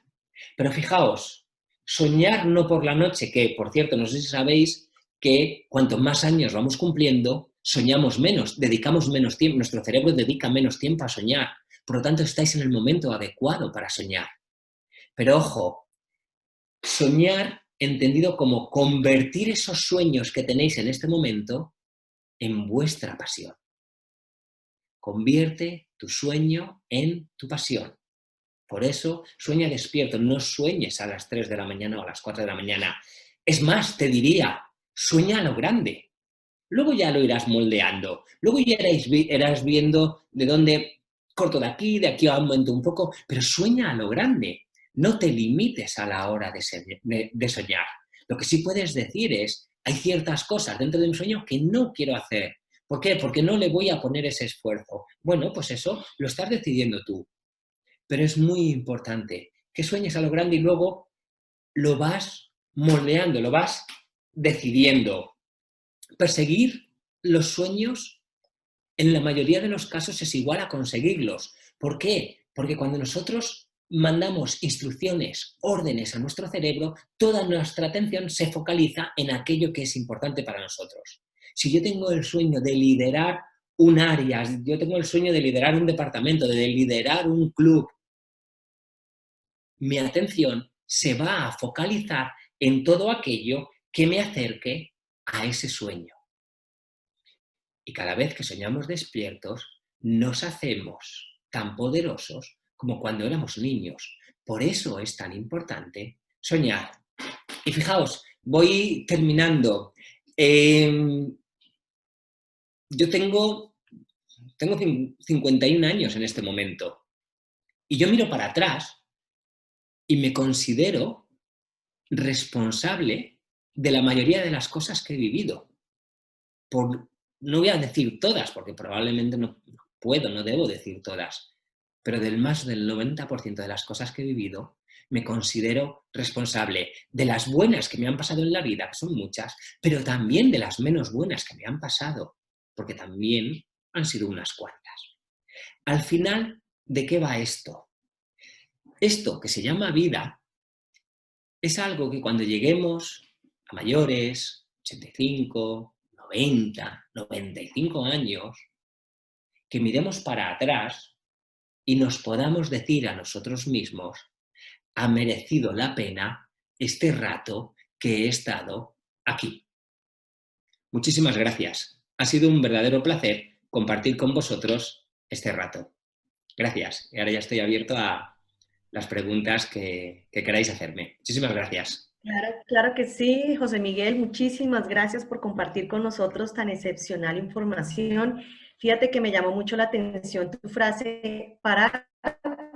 Pero fijaos, soñar no por la noche, que por cierto, no sé si sabéis que cuanto más años vamos cumpliendo, soñamos menos, dedicamos menos tiempo, nuestro cerebro dedica menos tiempo a soñar. Por lo tanto, estáis en el momento adecuado para soñar. Pero ojo, soñar entendido como convertir esos sueños que tenéis en este momento en vuestra pasión. Convierte tu sueño en tu pasión. Por eso, sueña despierto, no sueñes a las 3 de la mañana o a las 4 de la mañana. Es más, te diría, sueña a lo grande. Luego ya lo irás moldeando. Luego ya irás viendo de dónde corto de aquí aumento un poco, pero sueña a lo grande. No te limites a la hora de soñar. Lo que sí puedes decir es, hay ciertas cosas dentro de un sueño que no quiero hacer. ¿Por qué? Porque no le voy a poner ese esfuerzo. Bueno, pues eso lo estás decidiendo tú. Pero es muy importante que sueñes a lo grande y luego lo vas moldeando, lo vas decidiendo. Perseguir los sueños, en la mayoría de los casos, es igual a conseguirlos. ¿Por qué? Porque cuando nosotros mandamos instrucciones, órdenes a nuestro cerebro, toda nuestra atención se focaliza en aquello que es importante para nosotros. Si yo tengo el sueño de liderar un área, yo tengo el sueño de liderar un departamento, de liderar un club, mi atención se va a focalizar en todo aquello que me acerque a ese sueño. Y cada vez que soñamos despiertos, nos hacemos tan poderosos como cuando éramos niños. Por eso es tan importante soñar. Y fijaos, voy terminando. Yo tengo 51 años en este momento. Y yo miro para atrás y me considero responsable de la mayoría de las cosas que he vivido. No voy a decir todas, porque probablemente no puedo, no debo decir todas, pero del más del 90% de las cosas que he vivido, me considero responsable de las buenas que me han pasado en la vida, que son muchas, pero también de las menos buenas que me han pasado, porque también han sido unas cuantas. Al final, ¿de qué va esto? Esto que se llama vida es algo que cuando lleguemos a mayores, 85, 90, 95 años, que miremos para atrás y nos podamos decir a nosotros mismos, ha merecido la pena este rato que he estado aquí. Muchísimas gracias. Ha sido un verdadero placer compartir con vosotros este rato. Gracias. Y ahora ya estoy abierto a las preguntas que queráis hacerme. Muchísimas gracias. Claro que sí, José Miguel. Muchísimas gracias por compartir con nosotros tan excepcional información. Fíjate que me llamó mucho la atención tu frase, parar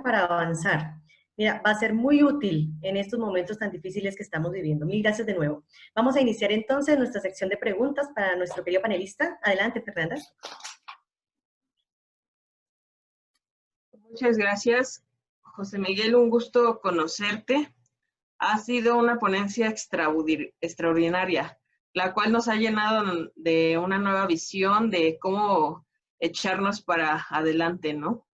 para avanzar. Mira, va a ser muy útil en estos momentos tan difíciles que estamos viviendo. Mil gracias de nuevo. Vamos a iniciar entonces nuestra sección de preguntas para nuestro querido panelista. Adelante, Fernanda. Muchas gracias, José Miguel. Un gusto conocerte. Ha sido una ponencia extraordinaria, la cual nos ha llenado de una nueva visión de cómo echarnos para adelante, ¿no?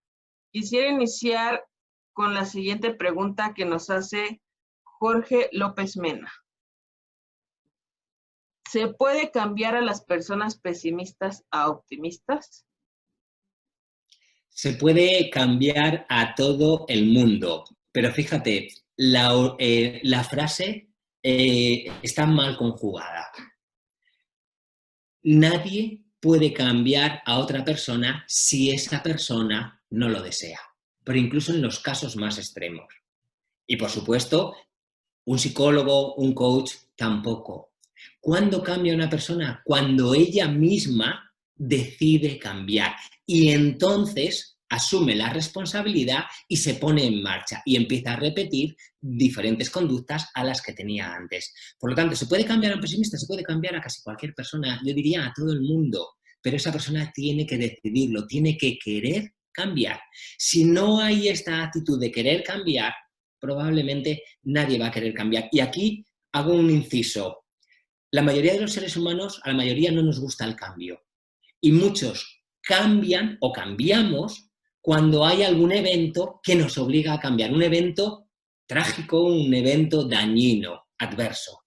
Quisiera iniciar con la siguiente pregunta que nos hace Jorge López Mena. ¿Se puede cambiar a las personas pesimistas a optimistas? Se puede cambiar a todo el mundo, pero fíjate, la frase está mal conjugada. Nadie puede cambiar a otra persona si esa persona no lo desea, pero incluso en los casos más extremos. Y por supuesto, un psicólogo, un coach, tampoco. ¿Cuándo cambia una persona? Cuando ella misma decide cambiar. Y entonces asume la responsabilidad y se pone en marcha y empieza a repetir diferentes conductas a las que tenía antes. Por lo tanto, ¿se puede cambiar a un pesimista? Se puede cambiar a casi cualquier persona, yo diría a todo el mundo, pero esa persona tiene que decidirlo, tiene que querer cambiar. Si no hay esta actitud de querer cambiar, probablemente nadie va a querer cambiar. Y aquí hago un inciso. La mayoría de los seres humanos, a la mayoría no nos gusta el cambio. Y muchos cambian o cambiamos cuando hay algún evento que nos obliga a cambiar. Un evento trágico, un evento dañino, adverso.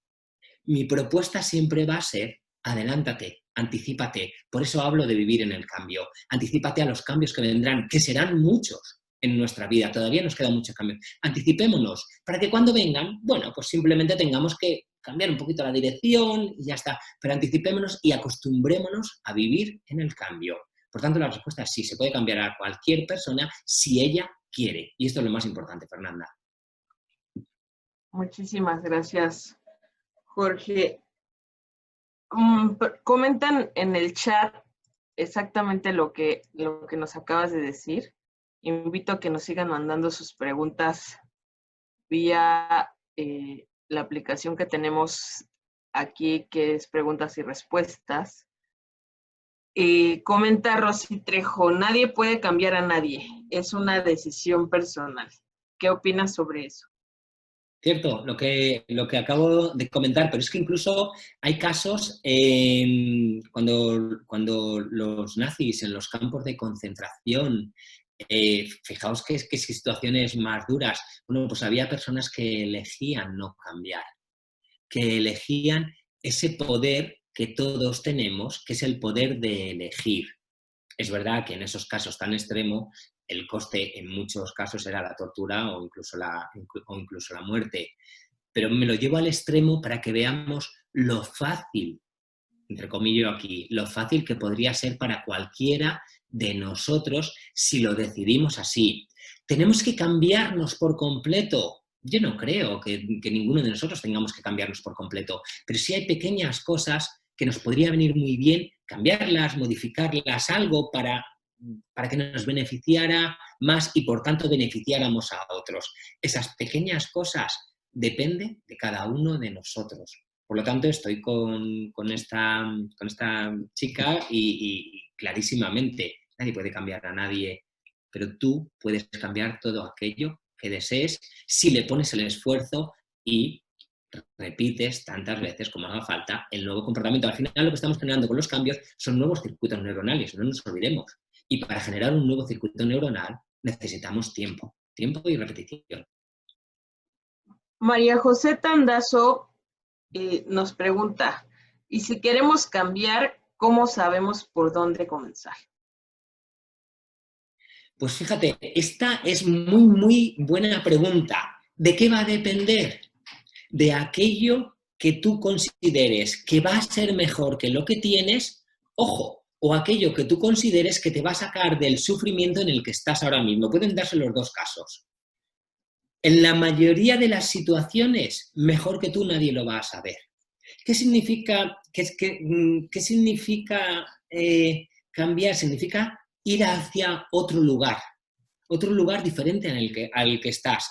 Mi propuesta siempre va a ser, adelántate, anticípate. Por eso hablo de vivir en el cambio. Anticípate a los cambios que vendrán, que serán muchos en nuestra vida. Todavía nos queda mucho cambio. Anticipémonos para que cuando vengan, bueno, pues simplemente tengamos que cambiar un poquito la dirección y ya está. Pero anticipémonos y acostumbrémonos a vivir en el cambio. Por tanto, la respuesta es sí, se puede cambiar a cualquier persona si ella quiere. Y esto es lo más importante, Fernanda. Muchísimas gracias, Jorge. Comentan en el chat exactamente lo que nos acabas de decir. Invito a que nos sigan mandando sus preguntas vía la aplicación que tenemos aquí, que es preguntas y respuestas. Comenta Rosy Trejo, nadie puede cambiar a nadie, es una decisión personal. ¿Qué opinas sobre eso? Cierto, lo que acabo de comentar, pero es que incluso hay casos cuando los nazis en los campos de concentración, fijaos qué situaciones más duras, bueno, pues había personas que elegían no cambiar, que elegían ese poder que todos tenemos, que es el poder de elegir. Es verdad que en esos casos tan extremos, el coste en muchos casos era la tortura o incluso la muerte. Pero me lo llevo al extremo para que veamos lo fácil, entre comillas aquí, lo fácil que podría ser para cualquiera de nosotros si lo decidimos así. ¿Tenemos que cambiarnos por completo? Yo no creo que ninguno de nosotros tengamos que cambiarnos por completo, pero sí hay pequeñas cosas que nos podría venir muy bien cambiarlas, modificarlas, algo para que nos beneficiara más y por tanto beneficiáramos a otros. Esas pequeñas cosas dependen de cada uno de nosotros. Por lo tanto, estoy con esta chica y clarísimamente, nadie puede cambiar a nadie, pero tú puedes cambiar todo aquello que desees si le pones el esfuerzo y repites tantas veces como haga falta el nuevo comportamiento. Al final lo que estamos generando con los cambios son nuevos circuitos neuronales, no nos olvidemos. Y para generar un nuevo circuito neuronal necesitamos tiempo y repetición. María José Tandazo nos pregunta, ¿y si queremos cambiar, cómo sabemos por dónde comenzar? Pues fíjate, esta es muy, muy buena pregunta. ¿De qué va a depender? De aquello que tú consideres que va a ser mejor que lo que tienes, ojo, o aquello que tú consideres que te va a sacar del sufrimiento en el que estás ahora mismo. Pueden darse los dos casos. En la mayoría de las situaciones, mejor que tú nadie lo va a saber. ¿Qué significa cambiar? Significa ir hacia otro lugar diferente al que estás.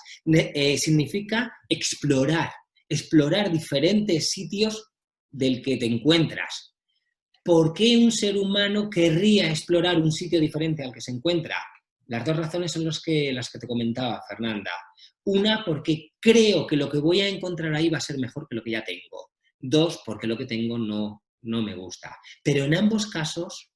Significa explorar diferentes sitios del que te encuentras. ¿Por qué un ser humano querría explorar un sitio diferente al que se encuentra? Las dos razones son las que te comentaba, Fernanda. Una, porque creo que lo que voy a encontrar ahí va a ser mejor que lo que ya tengo. Dos, porque lo que tengo no me gusta. Pero en ambos casos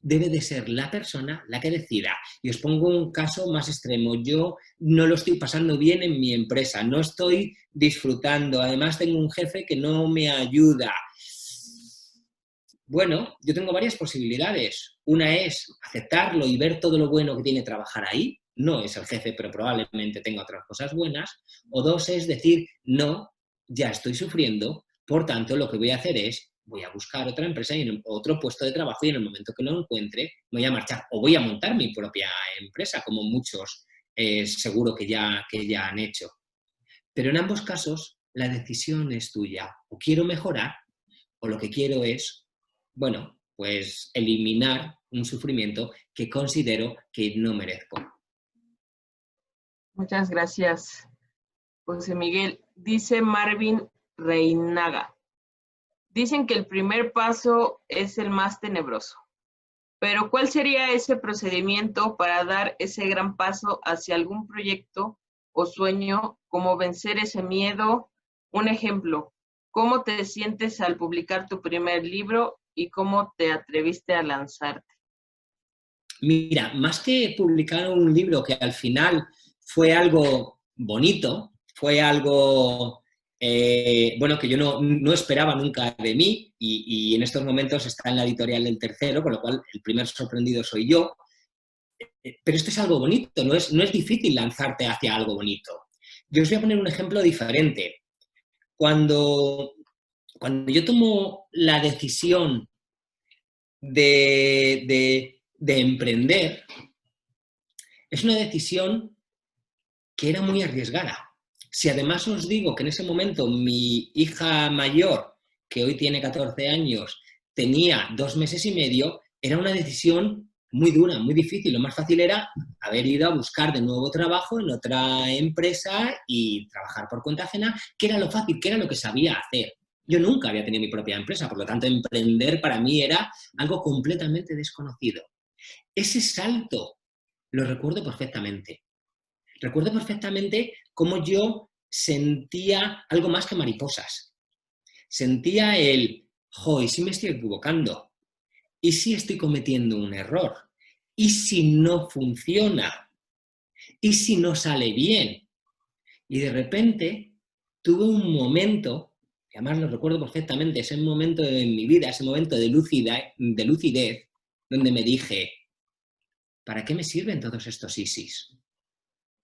debe de ser la persona la que decida. Y os pongo un caso más extremo. Yo no lo estoy pasando bien en mi empresa, no estoy disfrutando. Además, tengo un jefe que no me ayuda. Bueno, yo tengo varias posibilidades. Una es aceptarlo y ver todo lo bueno que tiene trabajar ahí. No es el jefe, pero probablemente tenga otras cosas buenas. O dos es decir, no, ya estoy sufriendo, por tanto, lo que voy a hacer es voy a buscar otra empresa y otro puesto de trabajo y en el momento que lo encuentre me voy a marchar o voy a montar mi propia empresa, como muchos seguro que ya han hecho. Pero en ambos casos la decisión es tuya. O quiero mejorar o lo que quiero es, bueno, pues eliminar un sufrimiento que considero que no merezco. Muchas gracias, José Miguel. Dice Marvin Reinaga. Dicen que el primer paso es el más tenebroso, pero ¿cuál sería ese procedimiento para dar ese gran paso hacia algún proyecto o sueño, cómo vencer ese miedo. Un ejemplo, ¿cómo te sientes al publicar tu primer libro y cómo te atreviste a lanzarte? Mira, más que publicar un libro que al final fue algo bonito, fue algo, bueno, que yo no esperaba nunca de mí y en estos momentos está en la editorial del Tercero, con lo cual el primer sorprendido soy yo. Pero esto es algo bonito, no es difícil lanzarte hacia algo bonito. Yo os voy a poner un ejemplo diferente. Cuando yo tomo la decisión de emprender, es una decisión que era muy arriesgada. Si además os digo que en ese momento mi hija mayor, que hoy tiene 14 años, tenía 2 meses y medio, era una decisión muy dura, muy difícil. Lo más fácil era haber ido a buscar de nuevo trabajo en otra empresa y trabajar por cuenta ajena, que era lo fácil, que era lo que sabía hacer. Yo nunca había tenido mi propia empresa, por lo tanto, emprender para mí era algo completamente desconocido. Ese salto lo recuerdo perfectamente. Recuerdo perfectamente cómo yo sentía algo más que mariposas. Sentía ¿y si me estoy equivocando? ¿Y si estoy cometiendo un error? ¿Y si no funciona? ¿Y si no sale bien? Y de repente tuve un momento, que además lo recuerdo perfectamente, ese momento en mi vida, ese momento de lucidez, donde me dije, ¿para qué me sirven todos estos ISIS?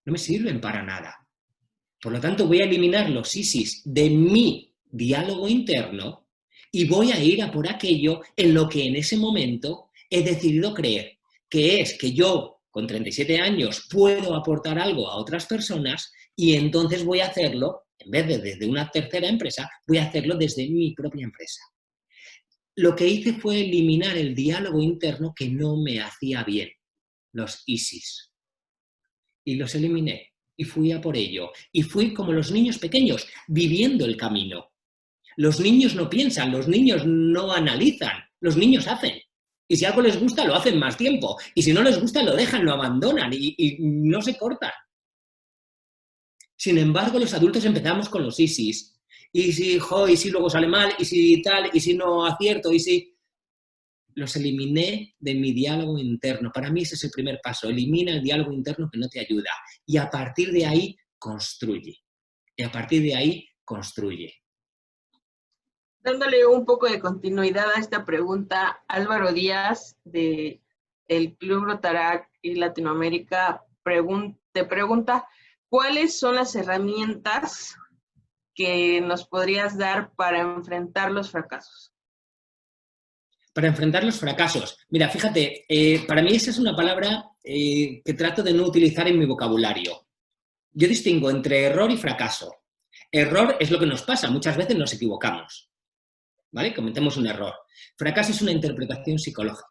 No me sirven para nada. Por lo tanto, voy a eliminar los ISIS de mi diálogo interno y voy a ir a por aquello en lo que en ese momento he decidido creer, que es que yo, con 37 años, puedo aportar algo a otras personas y entonces voy a hacerlo, en vez de desde una tercera empresa, voy a hacerlo desde mi propia empresa. Lo que hice fue eliminar el diálogo interno que no me hacía bien, los ISIS. Y los eliminé. Y fui a por ello. Y fui como los niños pequeños, viviendo el camino. Los niños no piensan, los niños no analizan, los niños hacen. Y si algo les gusta, lo hacen más tiempo. Y si no les gusta, lo dejan, lo abandonan y no se cortan. Sin embargo, los adultos empezamos con los ISIS. Y si luego sale mal, y si tal, y si no acierto, y si... Los eliminé de mi diálogo interno. Para mí ese es el primer paso. Elimina el diálogo interno que no te ayuda. Y a partir de ahí, construye. Y a partir de ahí, construye. Dándole un poco de continuidad a esta pregunta, Álvaro Díaz, de el Club Rotaract y Latinoamérica, te pregunta, ¿cuáles son las herramientas que nos podrías dar para enfrentar los fracasos? Para enfrentar los fracasos. Mira, fíjate, para mí esa es una palabra que trato de no utilizar en mi vocabulario. Yo distingo entre error y fracaso. Error es lo que nos pasa, muchas veces nos equivocamos, ¿vale? Cometemos un error. Fracaso es una interpretación psicológica.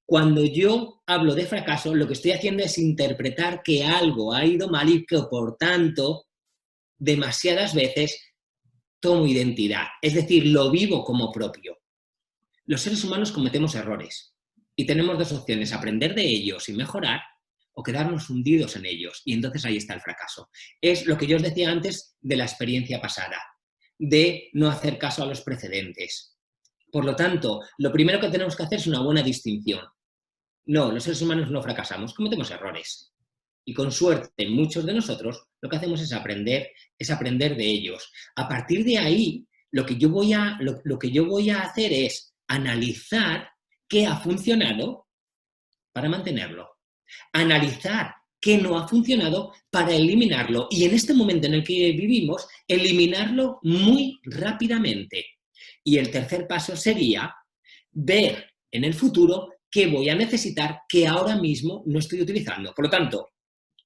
Cuando yo hablo de fracaso, lo que estoy haciendo es interpretar que algo ha ido mal y que, por tanto, demasiadas veces tomo identidad. Es decir, lo vivo como propio. Los seres humanos cometemos errores y tenemos 2 opciones, aprender de ellos y mejorar o quedarnos hundidos en ellos. Y entonces ahí está el fracaso. Es lo que yo os decía antes de la experiencia pasada, de no hacer caso a los precedentes. Por lo tanto, lo primero que tenemos que hacer es una buena distinción. No, los seres humanos no fracasamos, cometemos errores. Y con suerte, muchos de nosotros lo que hacemos es aprender de ellos. A partir de ahí, lo que yo voy a hacer es analizar qué ha funcionado para mantenerlo. Analizar qué no ha funcionado para eliminarlo. Y en este momento en el que vivimos, eliminarlo muy rápidamente. Y el tercer paso sería ver en el futuro qué voy a necesitar que ahora mismo no estoy utilizando. Por lo tanto,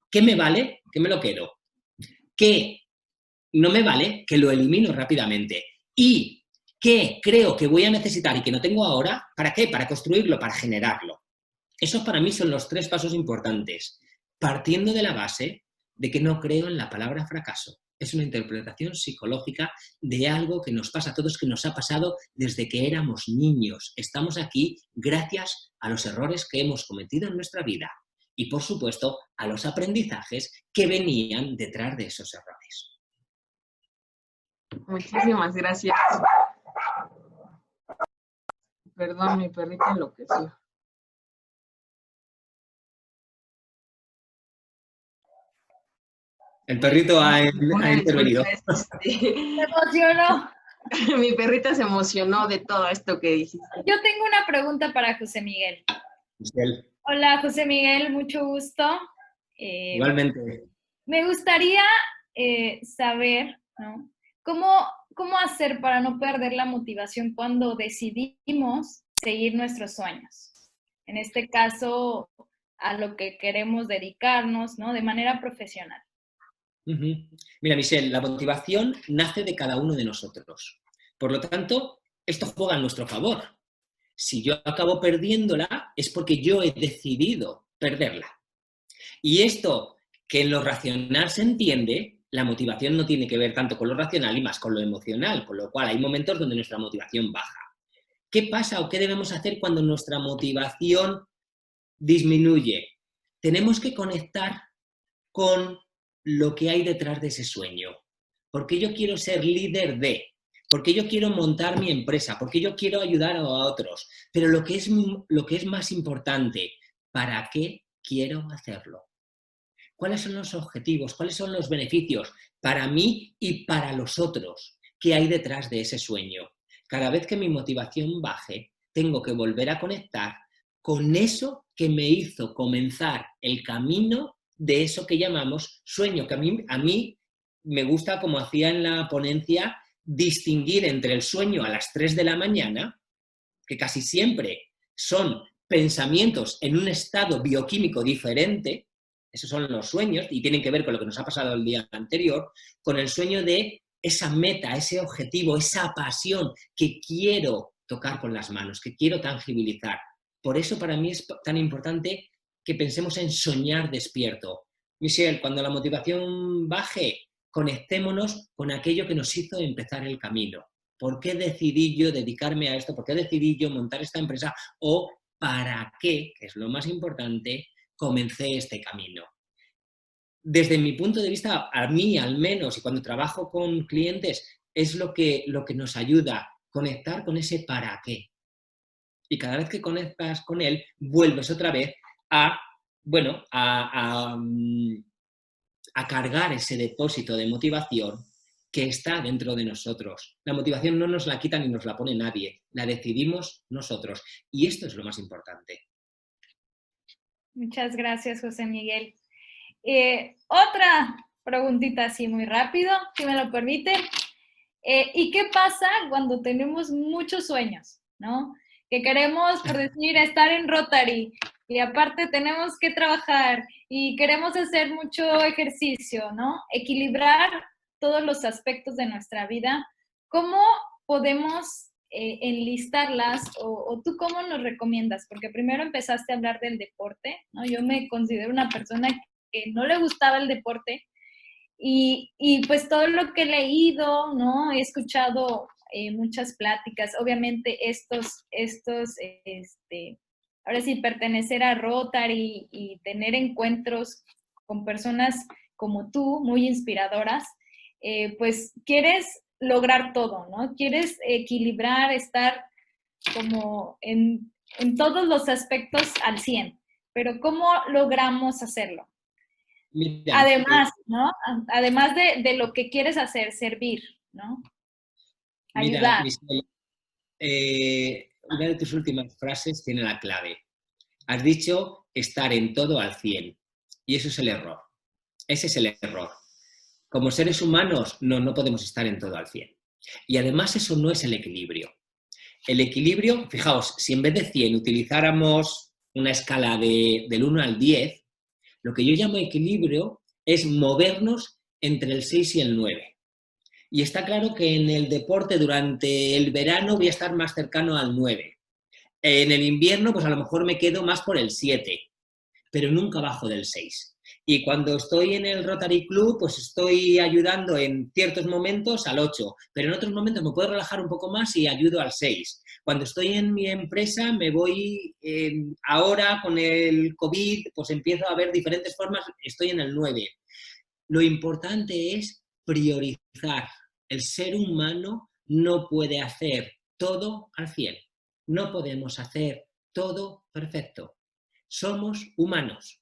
¿qué me vale? ¿Qué me lo quedo? ¿Qué no me vale? Que lo elimino rápidamente. Y ¿qué creo que voy a necesitar y que no tengo ahora? ¿Para qué? Para construirlo, para generarlo. Esos para mí son los 3 pasos importantes, partiendo de la base de que no creo en la palabra fracaso. Es una interpretación psicológica de algo que nos pasa a todos, que nos ha pasado desde que éramos niños. Estamos aquí gracias a los errores que hemos cometido en nuestra vida. y, por supuesto, a los aprendizajes que venían detrás de esos errores. Muchísimas gracias. Perdón, mi perrita enloqueció. El perrito ha intervenido. Me emocionó. Mi perrita se emocionó de todo esto que dijiste. Yo tengo una pregunta para José Miguel. Michelle, Hola, José Miguel, mucho gusto. igualmente. Me gustaría saber, ¿no? ¿Cómo hacer para no perder la motivación cuando decidimos seguir nuestros sueños? En este caso, a lo que queremos dedicarnos, ¿no? De manera profesional. Mira, Michelle, la motivación nace de cada uno de nosotros. Por lo tanto, esto juega a nuestro favor. Si yo acabo perdiéndola, es porque yo he decidido perderla. Y esto, que en lo racional se entiende, la motivación no tiene que ver tanto con lo racional y más con lo emocional, con lo cual hay momentos donde nuestra motivación baja. ¿Qué pasa o qué debemos hacer cuando nuestra motivación disminuye? Tenemos que conectar con lo que hay detrás de ese sueño. Porque yo quiero ser líder de, porque yo quiero montar mi empresa, porque yo quiero ayudar a otros. Pero lo que es más importante, ¿para qué quiero hacerlo? ¿Cuáles son los objetivos? ¿Cuáles son los beneficios para mí y para los otros? ¿Qué hay detrás de ese sueño? Cada vez que mi motivación baje, tengo que volver a conectar con eso que me hizo comenzar el camino de eso que llamamos sueño, que a mí me gusta, como hacía en la ponencia, distinguir entre el sueño a las 3 de la mañana, que casi siempre son pensamientos en un estado bioquímico diferente, esos son los sueños y tienen que ver con lo que nos ha pasado el día anterior, con el sueño de esa meta, ese objetivo, esa pasión que quiero tocar con las manos, que quiero tangibilizar. Por eso para mí es tan importante que pensemos en soñar despierto. Michelle, cuando la motivación baje, conectémonos con aquello que nos hizo empezar el camino. ¿Por qué decidí yo dedicarme a esto? ¿Por qué decidí yo montar esta empresa? ¿O para qué, que es lo más importante, comencé este camino? Desde mi punto de vista, a mí al menos, y cuando trabajo con clientes, es lo que nos ayuda a conectar con ese para qué. Y cada vez que conectas con él, vuelves otra vez a cargar ese depósito de motivación que está dentro de nosotros. La motivación no nos la quita ni nos la pone nadie, la decidimos nosotros. Y esto es lo más importante. Muchas gracias, José Miguel. Otra preguntita así muy rápido, si me lo permiten. ¿Y qué pasa cuando tenemos muchos sueños, ¿no? Que queremos, por decir, estar en Rotary y aparte tenemos que trabajar y queremos hacer mucho ejercicio, ¿no? Equilibrar todos los aspectos de nuestra vida. ¿Cómo podemos enlistarlas o tú cómo nos recomiendas? Porque primero empezaste a hablar del deporte, ¿no? Yo me considero una persona que no le gustaba el deporte y pues todo lo que he leído, ¿no? He escuchado muchas pláticas, obviamente ahora sí, pertenecer a Rotary y tener encuentros con personas como tú, muy inspiradoras, pues quieres lograr todo, ¿no? Quieres equilibrar, estar como en todos los aspectos al 100, pero ¿cómo logramos hacerlo? Mira, Además, ¿no? Además de lo que quieres hacer, servir, ¿no? Ayudar. Michelle, una de tus últimas frases tiene la clave. Has dicho estar en todo al 100. Y eso es el error. Ese es el error. Como seres humanos no podemos estar en todo al 100. Y además eso no es el equilibrio. El equilibrio, fijaos, si en vez de 100 utilizáramos una escala del 1 al 10, lo que yo llamo equilibrio es movernos entre el 6 y el 9. Y está claro que en el deporte durante el verano voy a estar más cercano al 9. En el invierno, pues a lo mejor me quedo más por el 7. pero nunca bajo del 6. Y cuando estoy en el Rotary Club, pues estoy ayudando en ciertos momentos al 8, pero en otros momentos me puedo relajar un poco más y ayudo al 6. Cuando estoy en mi empresa, me voy, ahora con el COVID, pues empiezo a ver diferentes formas, estoy en el 9. Lo importante es priorizar. El ser humano no puede hacer todo al 100. No podemos hacer todo perfecto. Somos humanos.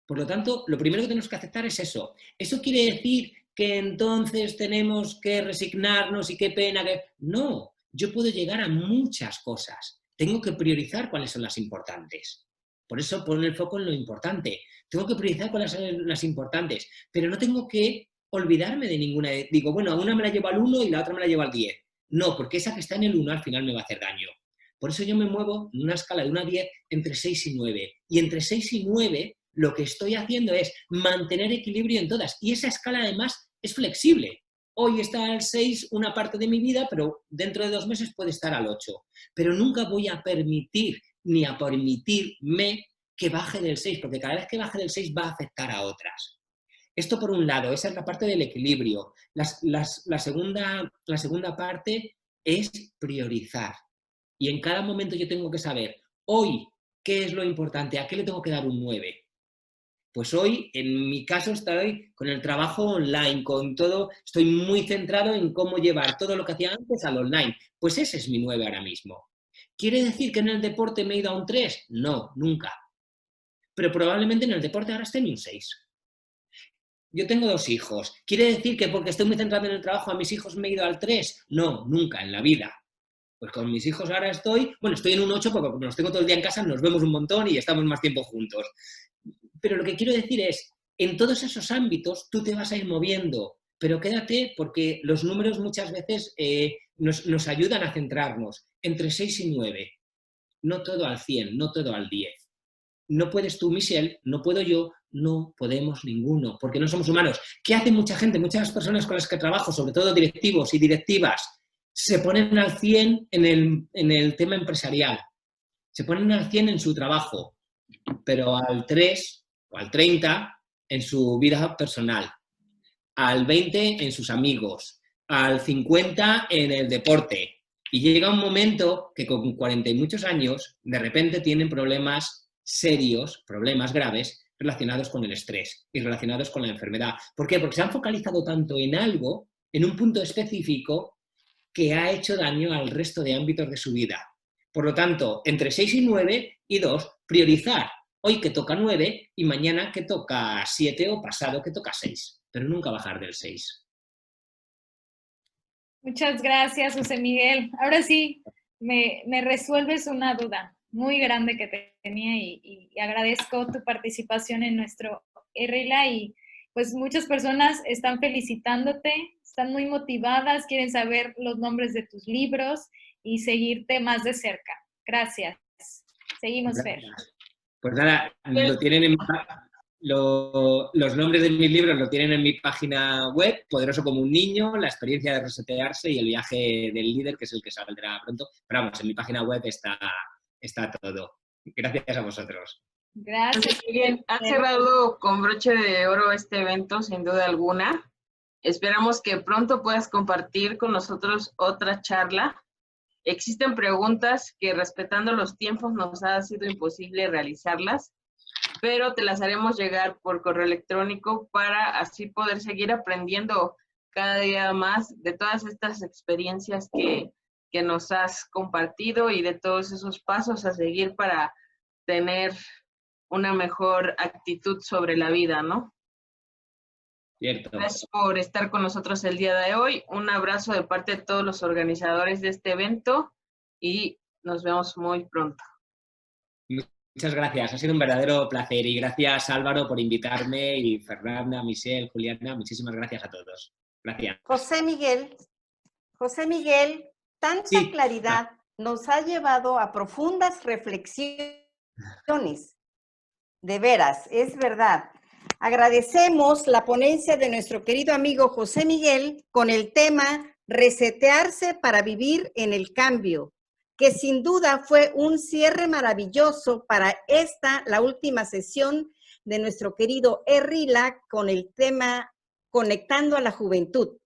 Por lo tanto, lo primero que tenemos que aceptar es eso. ¿Eso quiere decir que entonces tenemos que resignarnos y qué pena que...? No, yo puedo llegar a muchas cosas. Tengo que priorizar cuáles son las importantes. Por eso pone el foco en lo importante. Tengo que priorizar cuáles son las importantes, pero no tengo que olvidarme de ninguna. Digo, bueno, a una me la llevo al 1 y la otra me la llevo al 10. No, porque esa que está en el 1 al final me va a hacer daño. Por eso yo me muevo en una escala de 1 a 10 entre 6 y 9. Y entre 6 y 9 lo que estoy haciendo es mantener equilibrio en todas. Y esa escala además es flexible. Hoy está al 6 una parte de mi vida, pero dentro de 2 meses puede estar al 8. Pero nunca voy a permitir ni a permitirme que baje del 6, porque cada vez que baje del 6 va a afectar a otras. Esto por un lado, esa es la parte del equilibrio. La segunda parte es priorizar. Y en cada momento yo tengo que saber, hoy, ¿qué es lo importante? ¿A qué le tengo que dar un 9? Pues hoy, en mi caso, estoy con el trabajo online, con todo, estoy muy centrado en cómo llevar todo lo que hacía antes al online. Pues ese es mi 9 ahora mismo. ¿Quiere decir que en el deporte me he ido a un 3? No, nunca. Pero probablemente en el deporte ahora esté en un 6. Yo tengo 2 hijos. ¿Quiere decir que porque estoy muy centrado en el trabajo a mis hijos me he ido al 3? No, nunca en la vida. Pues con mis hijos ahora estoy en un 8 porque como los tengo todo el día en casa, nos vemos un montón y estamos más tiempo juntos. Pero lo que quiero decir es, en todos esos ámbitos tú te vas a ir moviendo, pero quédate porque los números muchas veces nos ayudan a centrarnos entre 6 y 9. No todo al 100, no todo al 10. No puedes tú, Michelle, no puedo yo, no podemos ninguno, porque no somos humanos. ¿Qué hace mucha gente? Muchas personas con las que trabajo, sobre todo directivos y directivas, se ponen al 100 en el tema empresarial, se ponen al 100 en su trabajo, pero al 3 o al 30 en su vida personal, al 20 en sus amigos, al 50 en el deporte. Y llega un momento que con 40 y muchos años, de repente tienen problemas serios, problemas graves, relacionados con el estrés y relacionados con la enfermedad. ¿Por qué? Porque se han focalizado tanto en algo, en un punto específico, que ha hecho daño al resto de ámbitos de su vida. Por lo tanto, entre 6 y 9, y 2, priorizar. Hoy que toca 9 y mañana que toca 7 o pasado que toca 6, pero nunca bajar del 6. Muchas gracias, José Miguel. Ahora sí, me resuelves una duda muy grande que tenía y agradezco tu participación en nuestro RLA y pues muchas personas están felicitándote, están muy motivadas, quieren saber los nombres de tus libros y seguirte más de cerca. Gracias. Seguimos, Fer. Pues nada, lo tienen en los nombres de mis libros lo tienen en mi página web, Poderoso como un niño, la experiencia de resetearse y el viaje del líder, que es el que saldrá pronto. Pero vamos, en mi página web está todo. Gracias a vosotros. Gracias. Bien, ha cerrado con broche de oro este evento, sin duda alguna. Esperamos que pronto puedas compartir con nosotros otra charla. Existen preguntas que, respetando los tiempos, nos ha sido imposible realizarlas, pero te las haremos llegar por correo electrónico para así poder seguir aprendiendo cada día más de todas estas experiencias que nos has compartido y de todos esos pasos a seguir para tener una mejor actitud sobre la vida, ¿no? Cierto. Gracias por estar con nosotros el día de hoy. Un abrazo de parte de todos los organizadores de este evento y nos vemos muy pronto. Muchas gracias, ha sido un verdadero placer y gracias Álvaro por invitarme y Fernanda, Michelle, Juliana, muchísimas gracias a todos. Gracias. José Miguel, tanta claridad nos ha llevado a profundas reflexiones. De veras, es verdad. Agradecemos la ponencia de nuestro querido amigo José Miguel con el tema Resetearse para vivir en el cambio. que sin duda fue un cierre maravilloso para la última sesión de nuestro querido Errila con el tema Conectando a la Juventud.